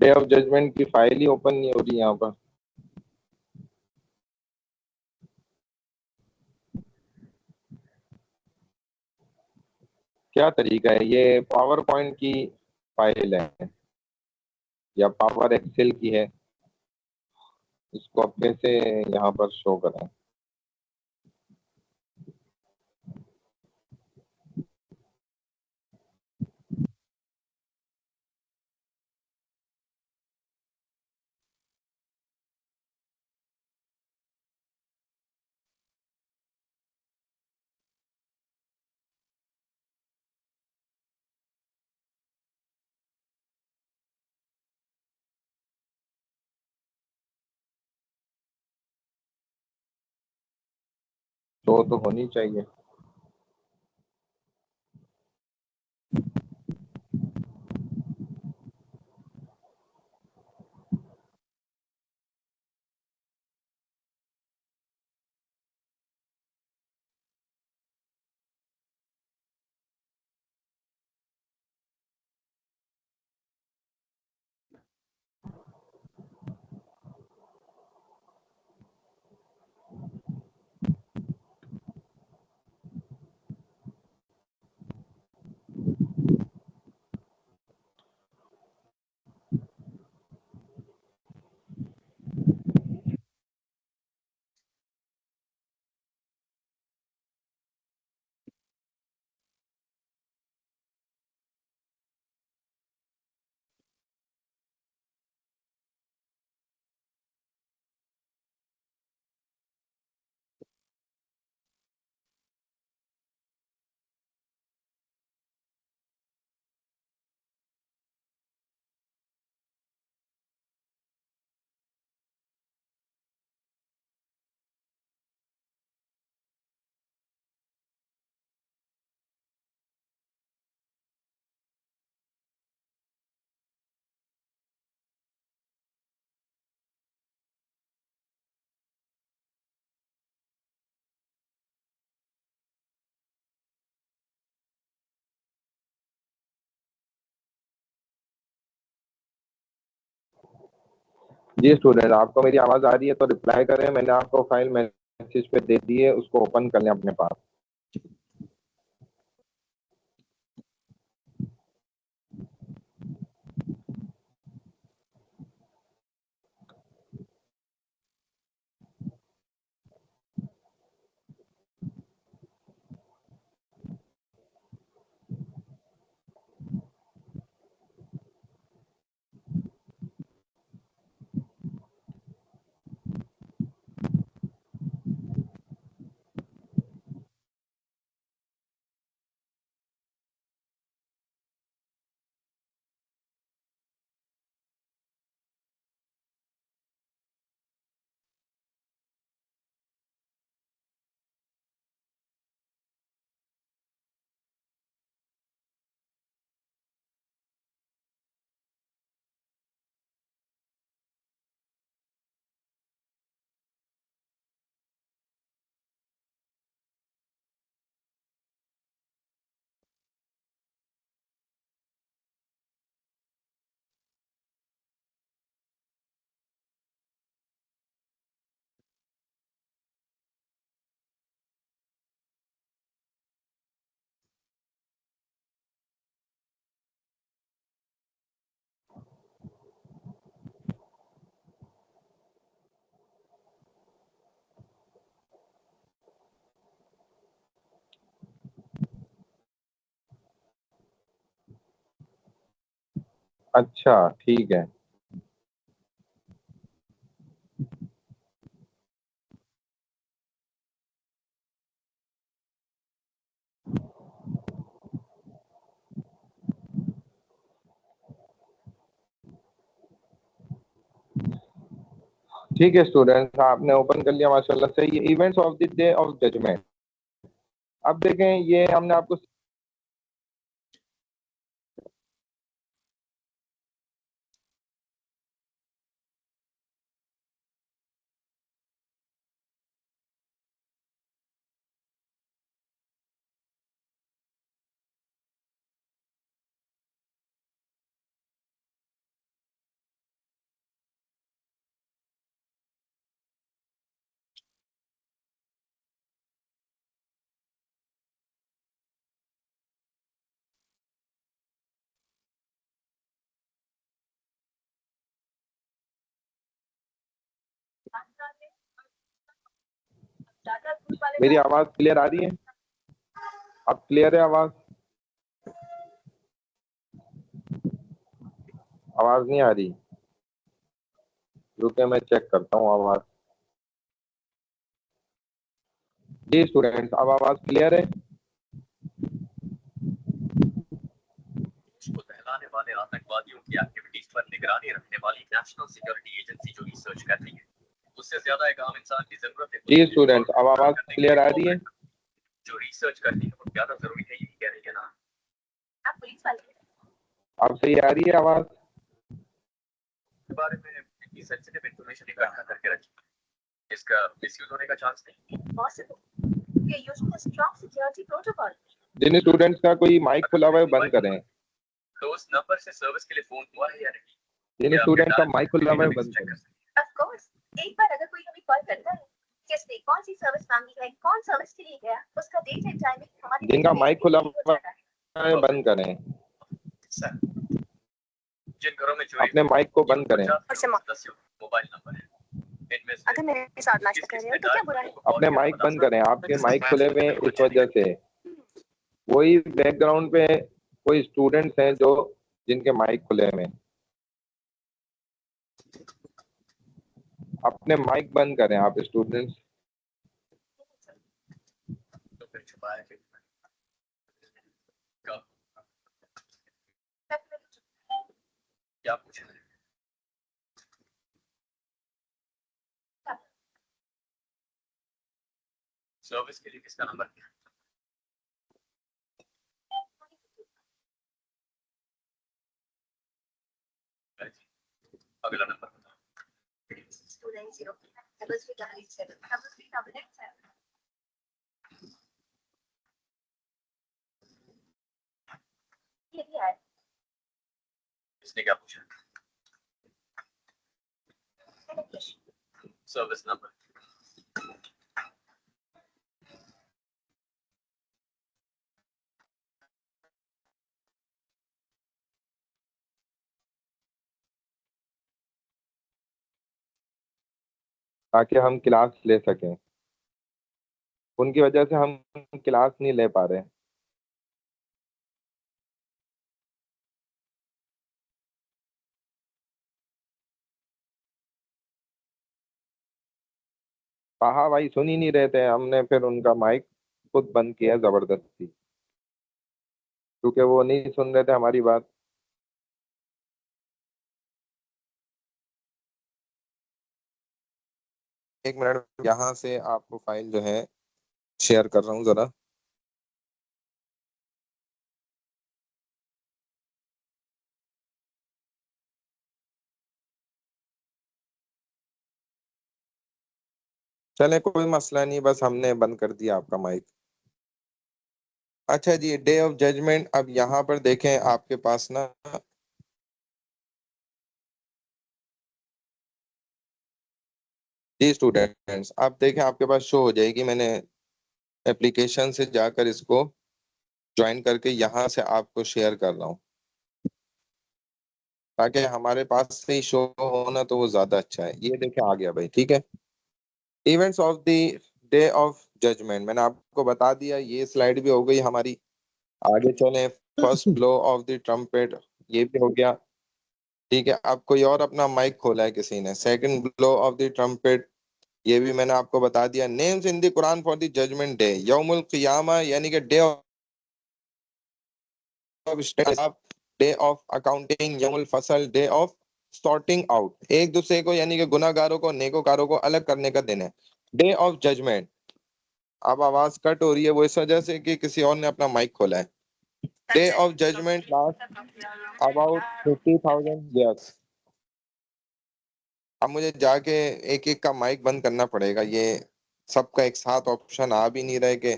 ڈے آف ججمنٹ کی فائل ہی اوپن نہیں ہو رہی یہاں پر. کیا طریقہ ہے؟ یہ پاور پوائنٹ کی فائل ہے یا پاور ایکسل کی ہے؟ اس کو اب کیسے یہاں پر شو کریں؟ شو تو ہونی چاہیے. جی اسٹوڈنٹ، آپ کو میری آواز آ رہی ہے تو رپلائی کریں. میں نے آپ کو فائل میسج پہ دے دی ہے، اس کو اوپن کر لیں اپنے پاس. اچھا ٹھیک ہے. ٹھیک ہے اسٹوڈینٹس، آپ نے اوپن کر لیا ماشاء اللہ سے. یہ events of the day of judgment. اب دیکھیں یہ ہم نے آپ کو میری آواز کلیئر آ رہی ہے؟ اب کلیئر ہے آواز؟ آواز نہیں آ رہی؟ رکے میں چیک کرتا ہوں آواز. جی اسٹوڈینٹس، اب آواز کلیئر ہے؟ کو دہلانے والے آتنکوادیوں کی ایکٹیویٹیز پر نگرانی رکھنے والی نیشنل سیکورٹی ایجنسی جو ریسرچ کر رہی ہے، اس سے زیادہ ایک عام انسان کی ضرورت ہے. جی اسٹوڈینٹس، اب آواز کلیئر آ رہی ہے؟ جو ریسرچ کرتی ہے وہ زیادہ ضروری ہے، یہی کہہ رہی ہے نا آپ پولیس والے. اب صحیح آ رہی ہے آواز؟ کے بارے میں اتنی سینسیٹیو انفارمیشن اکٹھا کر کے رکھی، اس کا مس یوز ہونے کا چانس نہیں پاسبل. یہ یوزنگ اسٹرانگ سیکورٹی پروٹوکول. جن اسٹوڈینٹس کا کوئی مائک کھلا ہوا ہے بند کریں. تو اس نمبر سے سروس کے لیے فون ہوا ہے یا نہیں؟ جن اسٹوڈینٹ کا مائک کھلا ہوا ہے بند چیک کریں. کر سکتے ہیں. آف کورس، ایک بار اگر کوئی ہمیں کال کرتا ہے کس نے کون سی سروس مانگی ہے، کون سروس کے لیے گیا، اس کا ڈیٹ اینڈ ٹائمنگ ہمارے جن کا مائک کھلا ہو ہوا جاتا ہے بند کریں. ہے. جن گھروں میں چوری اپنے مائک کو بند کریں. موبائل نمبر ہے. ان میں سے اگر میرے ساتھ ناشتہ کر رہے ہو تو کیا برا ہے؟ اپنے مائک بند کریں. آپ کے مائک کھلے ہوئے ہیں اس وجہ سے. وہی بیک گراؤنڈ پہ کوئی اسٹوڈینٹس ہیں جو جن کے مائک کھلے ہوئے ہیں. اپنے مائک بند کریں آپ اسٹوڈینٹس. تو پھر چھپایا کہ کیا پوچھنا ہے؟ سروس کے لیے کس کا نمبر کیا؟ اگلا نمبر بتاؤ. اس نے کیا پوچھا؟ Service number. تاکہ ہم کلاس لے سکیں. ان کی وجہ سے ہم کلاس نہیں لے پا رہے. کہا بھائی سن ہی نہیں رہے تھے, ہم نے پھر ان کا مائک خود بند کیا زبردستی, کیونکہ وہ نہیں سن رہے تھے ہماری بات. ایک منٹ, یہاں سے آپ کو فائل جو ہے شیئر کر رہا ہوں ذرا. چلے کوئی مسئلہ نہیں, بس ہم نے بند کر دیا آپ کا مائک. اچھا جی, ڈے آف ججمنٹ. اب یہاں پر دیکھیں آپ کے پاس نا جی اسٹوڈینٹس, آپ دیکھیں آپ کے پاس شو ہو جائے گی. میں نے اپلیکیشن سے جا کر اس کو جوائن کر کے یہاں سے آپ کو شیئر کر رہا ہوں, تاکہ ہمارے پاس سے ہی شو ہونا تو وہ زیادہ اچھا ہے. یہ دیکھیں آ گیا بھائی, ٹھیک ہے. Events of the day of judgment میں نے آپ کو بتا دیا, یہ سلائیڈ بھی ہو گئی ہماری. آگے چلیں, first blow of the trumpet, یہ بھی ہو گیا, ٹھیک ہے. اب کوئی اور اپنا مائک کھولا ہے کسی نے. Second blow of the trumpet, یہ بھی میں نے آپ کو بتا دیا. Names in the Quran for the judgment day, یوم القیامہ یعنی کہ day of day of accounting, یوم الفصل, ڈے آف سارٹنگ آؤٹ, ایک دوسرے کو یعنی کہ گناہ گاروں کو نیکوکاروں کو الگ کرنے کا دن ہے. Day of judgment. اب آواز کٹ ہو رہی ہے, وہ اس وجہ سے کہ کسی اور نے اپنا مائک کھولا ہے. Day of judgment last about 50,000 years. اب مجھے جا کے ایک ایک کا مائک بند کرنا پڑے گا, یہ سب کا ایک ساتھ آپشن آ بھی نہیں رہے کہ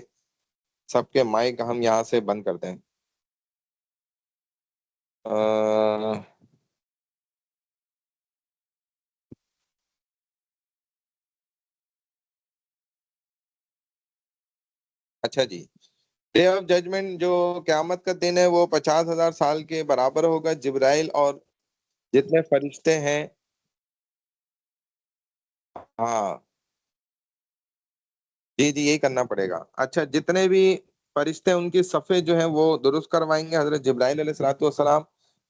سب کے مائک ہم یہاں سے بند کر دیں. اچھا جی, ڈے آف ججمنٹ جو قیامت کا دن ہے وہ 50,000 سال کے برابر ہوگا. جبرائیل اور جتنے فرشتے ہیں, ہاں جی جی یہی کرنا پڑے گا. اچھا, جتنے بھی فرشتے ان کی صفیں جو ہیں وہ درست کروائیں گے حضرت جبرائیل علیہ الصلوۃ والسلام.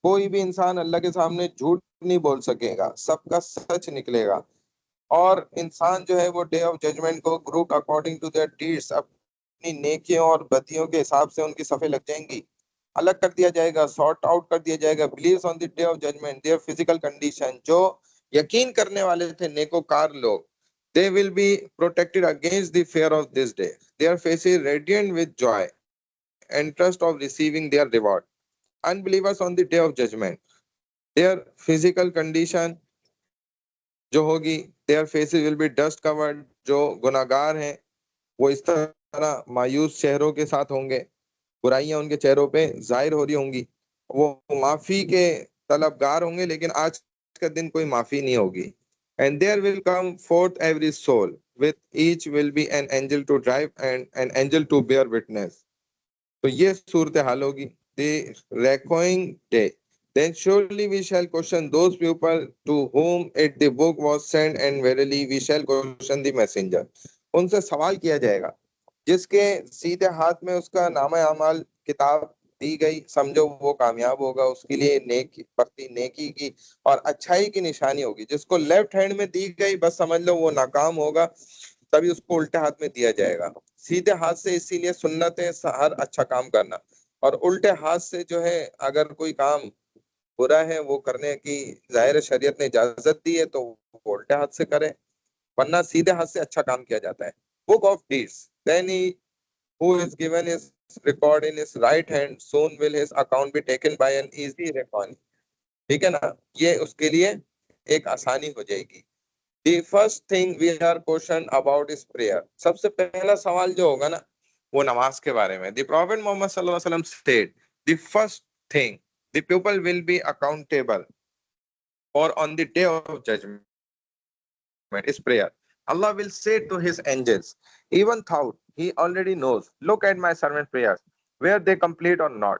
کوئی بھی انسان اللہ کے سامنے جھوٹ نہیں بول سکے گا, سب کا سچ نکلے گا. اور انسان جو ہے وہ ڈے آف ججمنٹ کو group according to their deeds, اپنی نیکیوں اور بدیوں کے حساب سے ان کی صفیں لگ جائیں گی, الگ کر دیا جائے گا, سارٹ آؤٹ کر دیا جائے گا. Believes on the day of judgement their physical condition, جو یقین کرنے والے تھے نیکوکار لوگ, they will be protected against the fear of this day. Their faces radiant with joy and trust of receiving their reward. Unbelievers on the day of judgment, their physical condition جو ہوگی, their faces will be dust covered. جو گناہگار ہیں وہ اس طرح مایوس چہروں کے ساتھ ہوں گے, برائیاں ان کے چہروں پہ ظاہر ہو رہی ہوں گی. وہ معافی کے طلبگار ہوں گے, لیکن آج کا دن کوئی معافی نہیں ہوگی. And there will come forth every soul, with each will be an angel to drive and an angel to bear witness. تو یہ صورتحال ہوگی. The reckoning day. Then surely we shall question those people to whom it the book was sent, and verily we shall question the messenger. ان سے سوال کیا جائے گا جس کے سیدھے ہاتھ میں اس کا نامہ اعمال کتاب دی گئی, سمجھو وہ کامیاب ہوگا, اس کے لیے نیکی بختی نیکی کی اور اچھائی کی نشانی ہوگی. جس کو لیفٹ ہینڈ میں دی گئی, بس سمجھ لو وہ ناکام ہوگا, تبھی اس کو الٹے ہاتھ میں دیا جائے گا. سیدھے ہاتھ سے اسی لیے سنت ہے ہر اچھا کام کرنا, اور الٹے ہاتھ سے جو ہے اگر کوئی کام برا ہے وہ کرنے کی ظاہر شریعت نے اجازت دی ہے تو وہ الٹے ہاتھ سے کرے, ورنہ سیدھے ہاتھ سے اچھا کام کیا جاتا ہے. Book of deeds. Then he who is given his record in his right hand, soon will his account be taken by an easy reckoning. ٹھیک ہے نا, یہ اس کے لیے ایک آسانی ہو جائے گی. The first thing we are questioned about is prayer. سب سے پہلا سوال جو ہوگا نا وہ نماز کے بارے میں. The Prophet Muhammad صلی اللہ علیہ وسلم said, the first thing the people will be accountable for on the day of judgment. is prayer. Allah will say to his angels, even thought he already knows, look at my servant prayers, where they complete or not.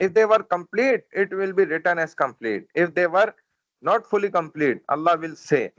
If they were complete, it will be written as complete. If they were not fully complete, Allah will say,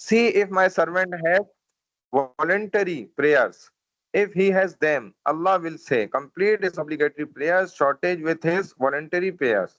See if my servant has voluntary prayers. If he has them, Allah will say, complete his obligatory prayers, shortage with his voluntary prayers.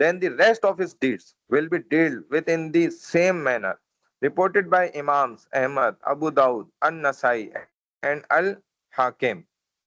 Then the rest of his deeds will be dealt with in the same manner. Reported by Imams Ahmad, Abu Dawud, An-Nasai and Al-Hakim.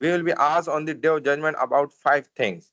We will be asked on the day of judgment about 5 things.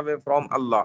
away from Allah.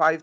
5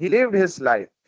he lived his life,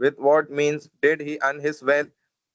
with what means did he earn his wealth,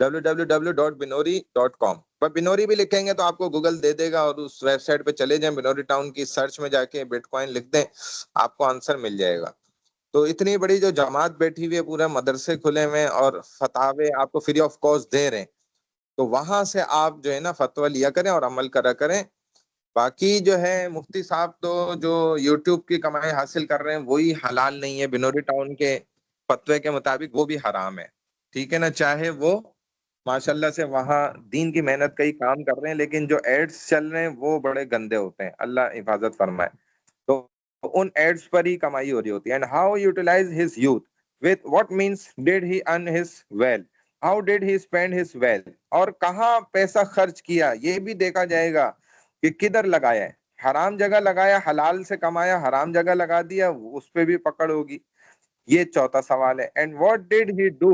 www.binori.com. پر بنوری بھی لکھیں گے تو آپ کو Google دے دے گا, اور اس web site پہ چلے جائیں بنوری ٹاؤن کی سرچ میں جا کے بٹ کوائن لکھ دیں, آپ کو آنسر مل جائے گا. تو اتنی بڑی جو جماعت بیٹھی ہوئی ہے, پورے مدرسے کھلے ہوئے اور فتاوے آپ کو فری آف کاسٹ دے رہے ہیں, تو وہاں سے آپ جو ہے نا فتویٰ لیا کریں اور عمل کرا کریں. باقی جو ہے مفتی صاحب تو جو یوٹیوب کی کمائی حاصل کر رہے ہیں وہی حلال نہیں ہے, بنوری ٹاؤن کے فتوے کے مطابق وہ بھی حرام ہے. ٹھیک ہے نا, چاہے وہ ماشاءاللہ سے وہاں دین کی محنت کا ہی کام کر رہے ہیں, لیکن جو ایڈز چل رہے ہیں وہ بڑے گندے ہوتے ہیں, اللہ حفاظت فرمائے. تو ان ایڈز پر ہی کمائی ہو رہی ہوتی ہے. And how utilize his youth with what means did he earn his wealth, how did he spend his wealth, اور کہاں پیسہ خرچ کیا یہ بھی دیکھا جائے گا کہ کدھر لگایا ہے. حرام جگہ لگایا, حلال سے کمایا, حرام جگہ لگا دیا, اس پہ بھی پکڑ ہوگی. یہ چوتھا سوال ہے. And what did he do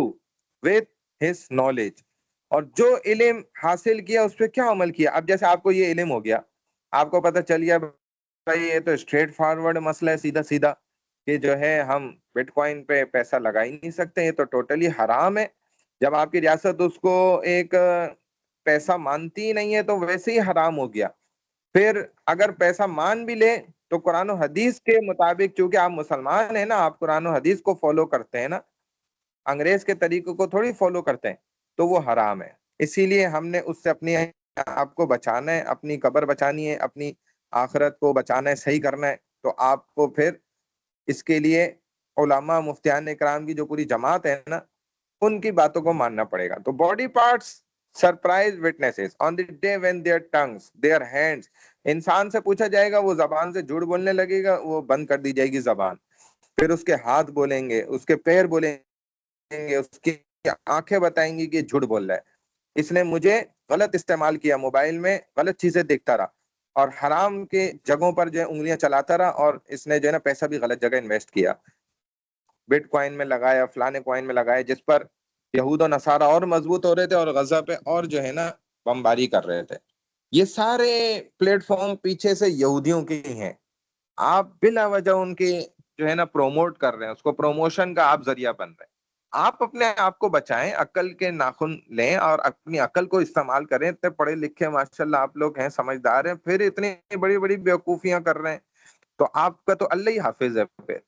with his knowledge, اور جو علم حاصل کیا اس پہ کیا عمل کیا. اب جیسے آپ کو یہ علم ہو گیا, آپ کو پتہ چل گیا یہ تو اسٹریٹ فارورڈ مسئلہ ہے, سیدھا سیدھا, کہ جو ہے ہم بٹ کوائن پہ پیسہ لگا ہی نہیں سکتے, یہ تو ٹوٹلی حرام ہے. جب آپ کی ریاست اس کو ایک پیسہ مانتی ہی نہیں ہے تو ویسے ہی حرام ہو گیا. پھر اگر پیسہ مان بھی لے تو قرآن و حدیث کے مطابق, چونکہ آپ مسلمان ہیں نا, آپ قرآن و حدیث کو فالو کرتے ہیں نا, انگریز کے طریقوں کو تھوڑی فالو کرتے ہیں, تو وہ حرام ہے. اسی لیے ہم نے اس سے اپنی آپ کو بچانا ہے, اپنی قبر بچانی ہے, اپنی آخرت کو بچانا ہے, صحیح کرنا ہے. تو آپ کو پھر اس کے لیے علماء مفتیان اکرام کی جو پوری جماعت ہے نا, ان کی باتوں کو ماننا پڑے گا. تو body parts surprise witnesses on the day when their tongues their hands, انسان سے پوچھا جائے گا, وہ زبان سے جھوٹ بولنے لگے گا, وہ بند کر دی جائے گی زبان. پھر اس کے ہاتھ بولیں گے, اس کے پیر بولیں گے, اس کی آنکھیں بتائیں گی کہ جھوٹ بول رہا ہے, اس نے مجھے غلط استعمال کیا, موبائل میں غلط چیزیں دیکھتا رہا, اور حرام کے جگہوں پر جو ہے انگلیاں چلاتا رہا, اور اس نے جو ہے نا پیسہ بھی غلط جگہ انویسٹ کیا, بٹ کوائن میں لگایا, فلانے کوائن میں لگایا, جس پر یہود و نصارہ اور مضبوط ہو رہے تھے, اور غزہ پہ اور جو ہے نا بمباری کر رہے تھے. یہ سارے پلیٹ فارم پیچھے سے یہودیوں کے ہی ہیں. آپ بلا وجہ ان کی جو ہے نا پروموٹ کر رہے ہیں, اس کو پروموشن کا آپ ذریعہ بن رہے ہیں. آپ اپنے آپ کو بچائیں, عقل کے ناخن لیں اور اپنی عقل کو استعمال کریں. اتنے پڑھے لکھے ماشاءاللہ آپ لوگ ہیں, سمجھدار ہیں, پھر اتنی بڑی بڑی بیوقوفیاں کر رہے ہیں. تو آپ کا تو اللہ ہی حافظ ہے. پھر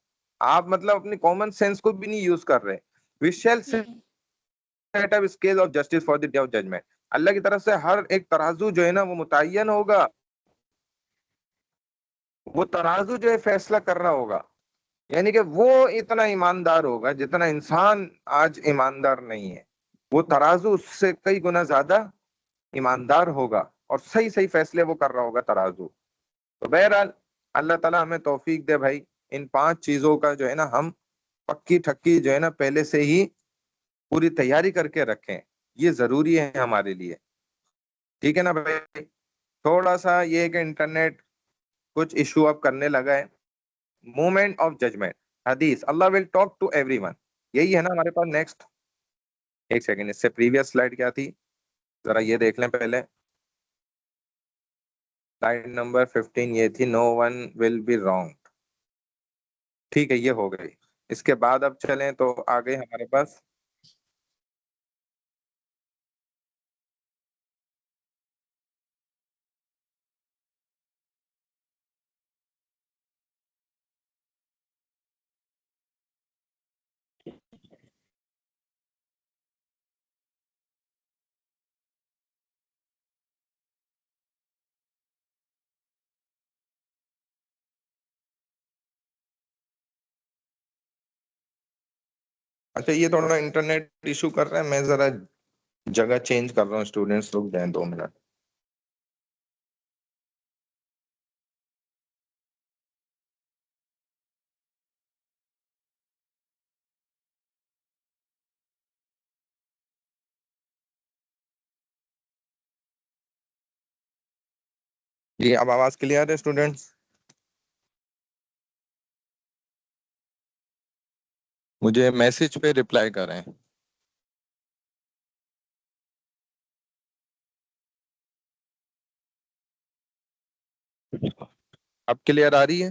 آپ مطلب اپنی کامن سینس کو بھی نہیں یوز کر رہے. We shall set up scale of justice for the day of judgement. اللہ کی طرف سے ہر ایک ترازو جو ہے نا وہ متعین ہوگا, وہ ترازو جو ہے فیصلہ کر رہا ہوگا. یعنی کہ وہ اتنا ایماندار ہوگا جتنا انسان آج ایماندار نہیں ہے. وہ ترازو اس سے کئی گنا زیادہ ایماندار ہوگا, اور صحیح صحیح فیصلے وہ کر رہا ہوگا ترازو. تو بہرحال اللہ تعالیٰ ہمیں توفیق دے بھائی, ان 5 چیزوں کا جو ہے نا ہم پکی ٹھکی جو ہے نا پہلے سے ہی پوری تیاری کر کے رکھیں, یہ ضروری ہے ہمارے لیے. ٹھیک ہے نا بھائی. تھوڑا سا یہ کہ انٹرنیٹ کچھ ایشو اب کرنے لگا ہے. مومنٹ آف ججمنٹ, حدیث, اللہ will talk to everyone, یہی ہے نا ہمارے پاس. نیکسٹ ایک سیکنڈ, اس سے پریویس سلائیڈ کیا تھی ذرا یہ دیکھ لیں پہلے. سلائیڈ نمبر 15 یہ تھی, نو ون ول بی رانگ. ٹھیک ہے, یہ ہو گئی. اس کے بعد اب چلیں تو آگے ہمارے پاس اچھا یہ تھوڑا انٹرنیٹ ایشو کر رہا ہے, میں ذرا جگہ چینج کر رہا ہوں. اسٹوڈینٹس رک جائیں 2 منٹ. جی اب آواز کلیئر ہے اسٹوڈینٹس؟ مجھے میسج پہ رپلائی کریں. اب کلیئر آ رہی ہے؟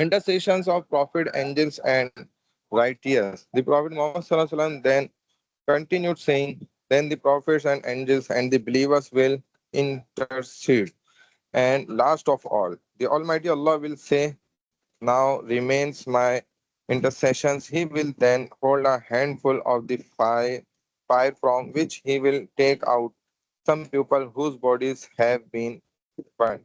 Intercessions of prophet, angels and righteous. The Prophet Muhammad Sallallahu Alaihi Wasallam then continued saying, then the prophets and angels and the believers will intercede. And last of all, the Almighty Allah will say, now remains my intercessions. He will then hold a handful of the fire from which he will take out some people whose bodies have been burned.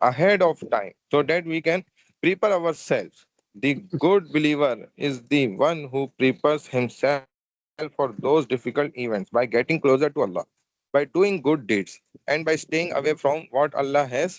ahead of time so that we can prepare ourselves. The good believer is the one who prepares himself for those difficult events by getting closer to Allah, by doing good deeds and by staying away from what Allah has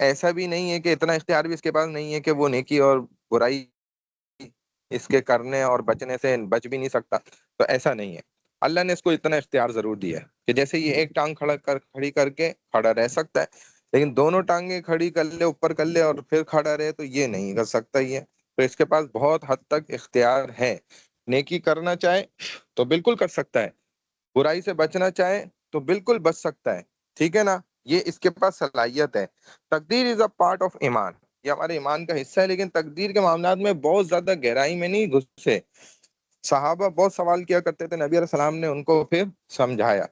ایسا بھی نہیں ہے کہ اتنا اختیار بھی اس کے پاس نہیں ہے کہ وہ نیکی اور برائی اس کے کرنے اور بچنے سے بچ بھی نہیں سکتا، تو ایسا نہیں ہے۔ اللہ نے اس کو اتنا اختیار ضرور دیا ہے کہ جیسے یہ ایک ٹانگ کھڑی کر کے کھڑا رہ سکتا ہے، لیکن دونوں ٹانگیں کھڑی کر لے، اوپر کر لے اور پھر کھڑا رہے، تو یہ نہیں کر سکتا یہ۔ تو اس کے پاس بہت حد تک اختیار ہے، نیکی کرنا چاہے تو بالکل کر سکتا ہے، برائی سے بچنا چاہے تو بالکل بچ سکتا ہے، ٹھیک ہے نا؟ یہ اس کے پاس صلاحیت ہے۔ تقدیر از اے پارٹ آف ایمان، یہ ہمارے ایمان کا حصہ ہے، لیکن تقدیر کے معاملات میں بہت زیادہ گہرائی میں نہیں گھسے۔ صحابہ بہت سوال کیا کرتے تھے، نبی علیہ السلام نے ان کو پھر سمجھایا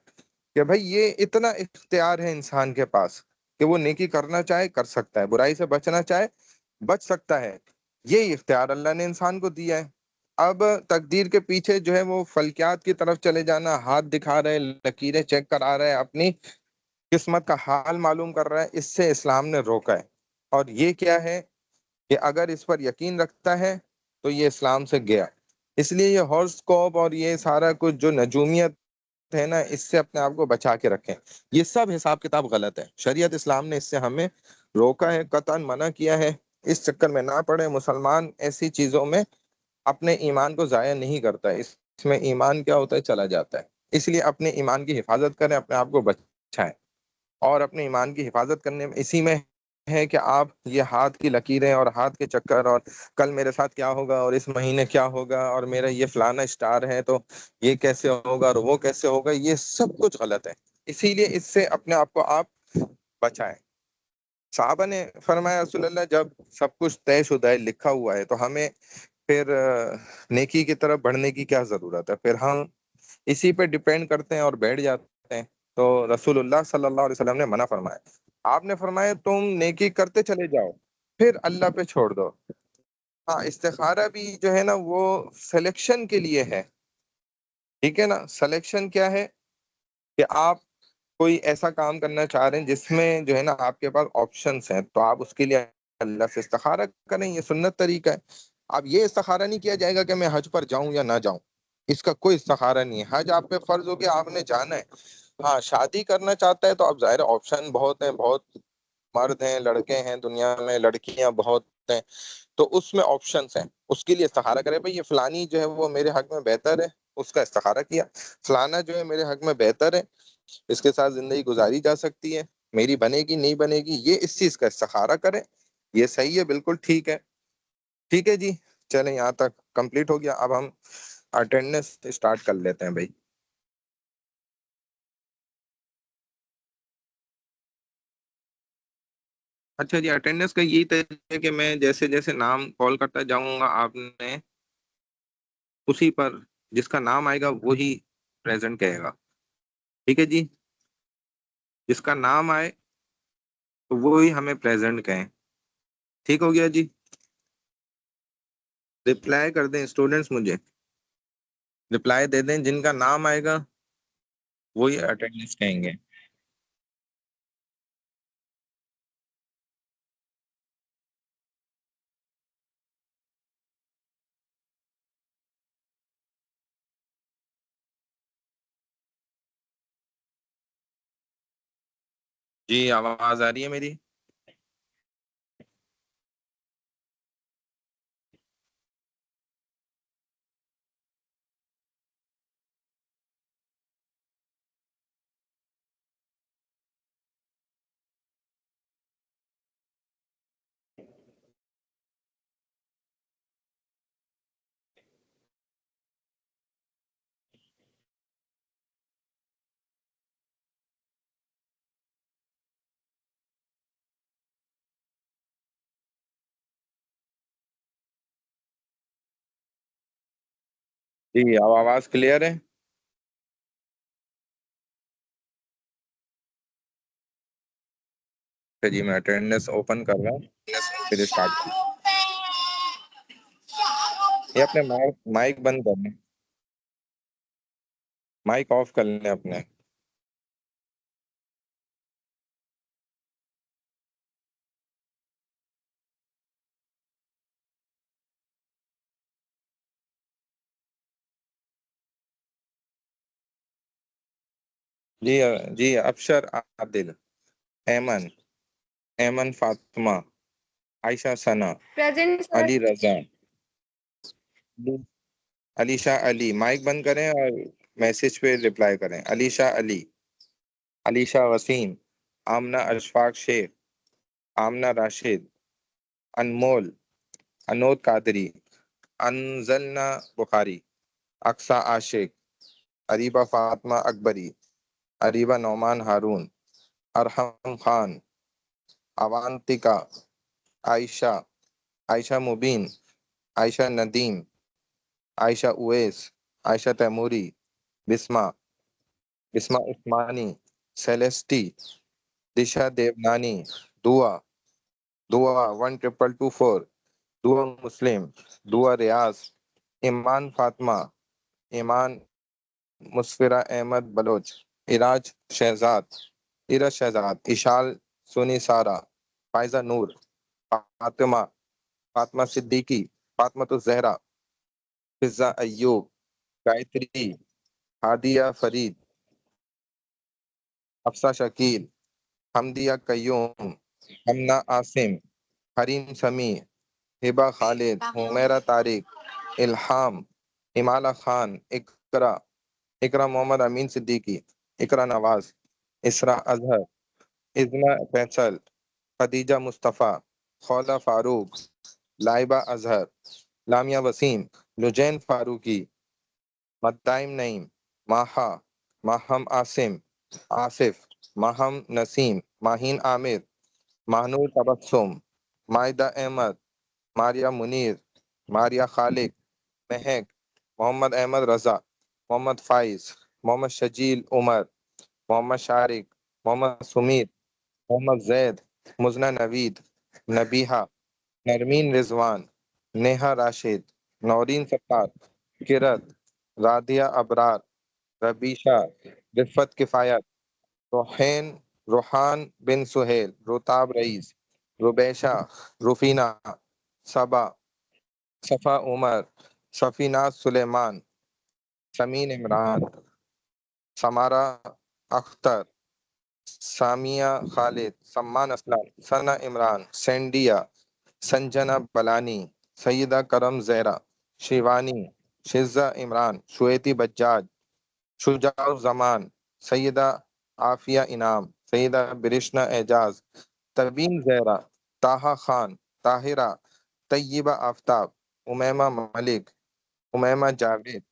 کہ بھائی یہ اتنا اختیار ہے انسان کے پاس کہ وہ نیکی کرنا چاہے کر سکتا ہے، برائی سے بچنا چاہے بچ سکتا ہے، یہی اختیار اللہ نے انسان کو دیا ہے۔ اب تقدیر کے پیچھے جو ہے وہ فلکیات کی طرف چلے جانا، ہاتھ دکھا رہے، لکیریں چیک کرا رہے، اپنی قسمت کا حال معلوم کر رہا ہے، اس سے اسلام نے روکا ہے۔ اور یہ کیا ہے کہ اگر اس پر یقین رکھتا ہے تو یہ اسلام سے گیا۔ اس لیے یہ ہارسکوپ اور یہ سارا کچھ جو نجومیت ہے نا، اس سے اپنے آپ کو بچا کے رکھیں، یہ سب حساب کتاب غلط ہے۔ شریعت اسلام نے اس سے ہمیں روکا ہے، قطعاً منع کیا ہے، اس چکر میں نہ پڑے۔ مسلمان ایسی چیزوں میں اپنے ایمان کو ضائع نہیں کرتا ہے، اس میں ایمان کیا ہوتا ہے چلا جاتا ہے۔ اس لیے اپنے ایمان کی حفاظت کریں، اپنے آپ کو بچائیں، اور اپنے ایمان کی حفاظت کرنے میں اسی میں ہے کہ آپ یہ ہاتھ کی لکیریں اور ہاتھ کے چکر اور کل میرے ساتھ کیا ہوگا اور اس مہینے کیا ہوگا اور میرا یہ فلانا اسٹار ہے تو یہ کیسے ہوگا اور وہ کیسے ہوگا، یہ سب کچھ غلط ہے۔ اسی لیے اس سے اپنے آپ کو آپ بچائیں۔ صحابہ نے فرمایا رسول اللہ جب سب کچھ طے شدہ ہے، لکھا ہوا ہے، تو ہمیں پھر نیکی کی طرف بڑھنے کی کیا ضرورت ہے؟ پھر ہم اسی پہ ڈیپینڈ کرتے ہیں اور بیٹھ جاتے ہیں۔ تو رسول اللہ صلی اللہ علیہ وسلم نے منع فرمایا، آپ نے فرمایا تم نیکی کرتے چلے جاؤ، پھر اللہ پہ چھوڑ دو۔ ہاں، استخارہ بھی جو ہے نا وہ سلیکشن کے لیے ہے، ٹھیک ہے نا؟ سلیکشن کیا ہے کہ آپ کوئی ایسا کام کرنا چاہ رہے ہیں جس میں جو ہے نا آپ کے پاس آپشنس ہیں، تو آپ اس کے لیے اللہ سے استخارہ کریں، یہ سنت طریقہ ہے۔ اب یہ استخارہ نہیں کیا جائے گا کہ میں حج پر جاؤں یا نہ جاؤں، اس کا کوئی استخارہ نہیں ہے۔ حج آپ پہ فرض ہو کہ آپ نے جانا ہے۔ ہاں، شادی کرنا چاہتا ہے تو اب ظاہر آپشن بہت ہیں، بہت مرد ہیں، لڑکے ہیں دنیا میں، لڑکیاں بہت ہیں، تو اس میں آپشنس ہیں، اس کے لیے استخارہ کرے بھائی یہ فلانی جو ہے وہ میرے حق میں بہتر ہے، اس کا استخارہ کیا۔ فلانا جو ہے میرے حق میں بہتر ہے، اس کے ساتھ زندگی گزاری جا سکتی ہے، میری بنے گی نہیں بنے گی، یہ اس چیز کا استخارہ کریں، یہ صحیح ہے، بالکل ٹھیک ہے۔ ٹھیک ہے جی، چلیں یہاں تک کمپلیٹ ہو گیا، اب ہم اٹینڈنس اسٹارٹ کر لیتے ہیں بھائی۔ اچھا جی، اٹینڈنس کا یہی طریقہ ہے کہ میں جیسے جیسے نام کال کرتا جاؤں گا، آپ نے اسی پر جس کا نام آئے گا وہی پریزنٹ کہے گا، ٹھیک ہے جی؟ جس کا نام آئے تو وہی ہمیں پریزنٹ کہیں، ٹھیک ہو گیا جی؟ رپلائی کر دیں اسٹوڈنٹس، مجھے رپلائی دے دیں، جن کا نام آئے گا وہی اٹینڈنس کہیں گے۔ جی، آواز آ رہی ہے میری؟ جی، اب آواز کلیئر ہے؟ جی، میں اٹینڈنس اوپن کر رہا ہوں، پھر اسٹارٹ کر، یہ اپنے مائک بند کر لیں، مائک آف کر لیں اپنے۔ جی جی، ابشر، عادل، ایمن، ایمن فاطمہ, عائشہ ثنا, present sir. علی رضا, علیشا علی. مائک بند کریں اور میسج پہ رپلائی کریں. علیشا علی, علیشا وسیم, آمنہ اشفاق شیخ, آمنہ راشد, انمول, انود قادری, انزلنا بخاری, اقصا عاشق, اریبہ فاطمہ اکبری, اریبہ نعمان ہارون, ارحم خان, اوانتکا, عائشہ, عائشہ مبین, عائشہ ندیم, عائشہ اویس, عائشہ تیموری, بسمہ, بسمہ عثمانی, سیلیسٹی, دشا دیونانی, دعا, دعا 12224, دعا مسلم, دعا ریاض, ایمان فاطمہ, ایمان مسفرہ احمد بلوچ, اراج شہزاد, ارج شہزاد, اشال سونی سارا, فائزہ نور, فاطمہ, فاطمہ صدیقی, فاطمہ الزہرا, فضہ ایوب, گایتری, ہادیہ فرید, حفصہ شکیل, حمدیہ قیوم, ہمنا عاصم, حریم سمیع, ہبہ خالد, حمیرہ طارق, الہام, امالہ خان, اقرا, اقرا محمد امین صدیقی, اقرا نواز, اسرا اظہر, اذنا فیصل, خدیجہ مصطفیٰ, خولہ فاروق, لائبہ اظہر, لامیا وسیم, لجین فاروقی, مدائم نعیم, ماہا, ماہم عاصم, آصف, ماہم نسیم, ماہین عامر, ماہنور تبسم, مائدہ احمد, ماریہ منیر, ماریہ خالق, مہک, محمد احمد رضا, محمد فائز, محمد شجیل عمر, محمد شارق, محمد سمیر, محمد زید, مزنہ نوید, نبیہہ, نرمین رضوان, نیہا راشد, نورین ستار, کرت, رادیہ ابرار, ربیشہ, رفت کفایت, روحین, روحان بن سہیل, روتاب رئیس, ربیشہ, رفینہ, صبا, صفا عمر, سفینہ سلیمان, سمین عمران, سمارہ اختر, سامیہ خالد, سمان اسلم, ثنا عمران, سینڈیا, سنجنا بلانی, سیدہ کرم زہرا, شیوانی, شزہ عمران, شویتی بجاج, شجاع الزمان, سیدہ عافیہ انعام, سیدہ برشنا اعجاز, تبین زہرا, طاہا خان, طاہرہ, طیبہ آفتاب, امیمہ ملک, امیمہ جاوید,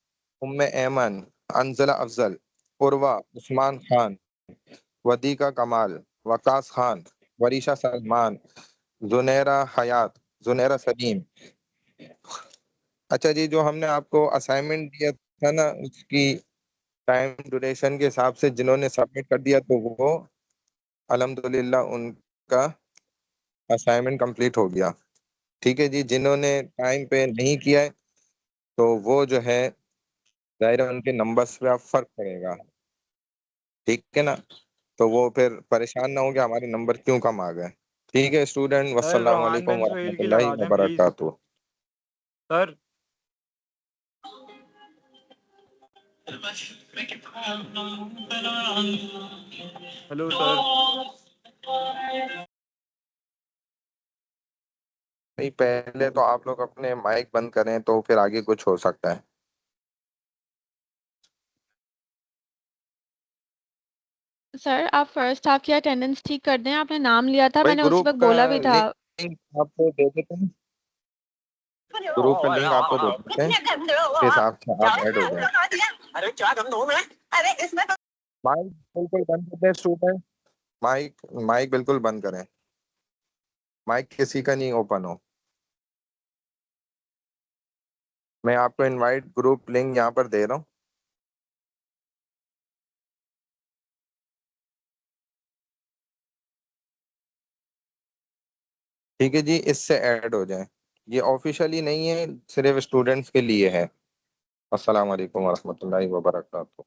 ام ایمن, انزلہ افضل, عروہ, عثمان خان, ودیقہ کمال, وقاص خان, وریشہ سلمان, زنیرہ حیات, زنیرہ سلیم. اچھا جی, جو ہم نے آپ کو اسائنمنٹ دیا تھا نا, اس کی ٹائم ڈوریشن کے حساب سے جنہوں نے سبمٹ کر دیا تو وہ الحمدللہ ان کا اسائنمنٹ کمپلیٹ ہو گیا. ٹھیک ہے جی, جنہوں نے ٹائم پہ نہیں کیا ہے تو وہ جو ہے ظاہر ہے ان کے نمبرز پہ اب فرق پڑے گا. ٹھیک ہے نا, تو وہ پھر پریشان نہ ہو کہ ہمارے نمبر کیوں کم آ گئے. ٹھیک ہے اسٹوڈنٹ, سر والسلام روحان علیکم بن سہیل ورحمۃ کی اللہ لگا دیں پلیز. وبرکاتہ. Sir hello sir. نہیں, پہلے تو آپ لوگ اپنے مائک بند کریں تو پھر آگے کچھ ہو سکتا ہے. سر آپ فرسٹ ہاف کی اٹینڈنس ٹھیک کر دیں. آپ نے نام لیا تھا, میں بھائی نے اسی گروپ وقت کا بولا بھی تھا. لنک آپ کو دے دیتے ہیں, گروپ کا لنک آپ کو دے دیتے ہیں, اس حساب سے آپ ایڈ ہو جائیں. ارے کیا گم دوں میں ارے اس میں مائک بالکل بند کرتے ہیں اسٹوڈنٹ, مائک بالکل بند کریں, مائک کسی کا نہیں اوپن ہو. میں آپ کو انوائٹ گروپ لنک یہاں پر دے رہا ہوں. ٹھیک ہے جی, اس سے ایڈ ہو جائیں. یہ آفیشیلی نہیں ہے, صرف اسٹوڈنٹس کے لیے ہے. السلام علیکم ورحمۃ اللہ وبرکاتہ.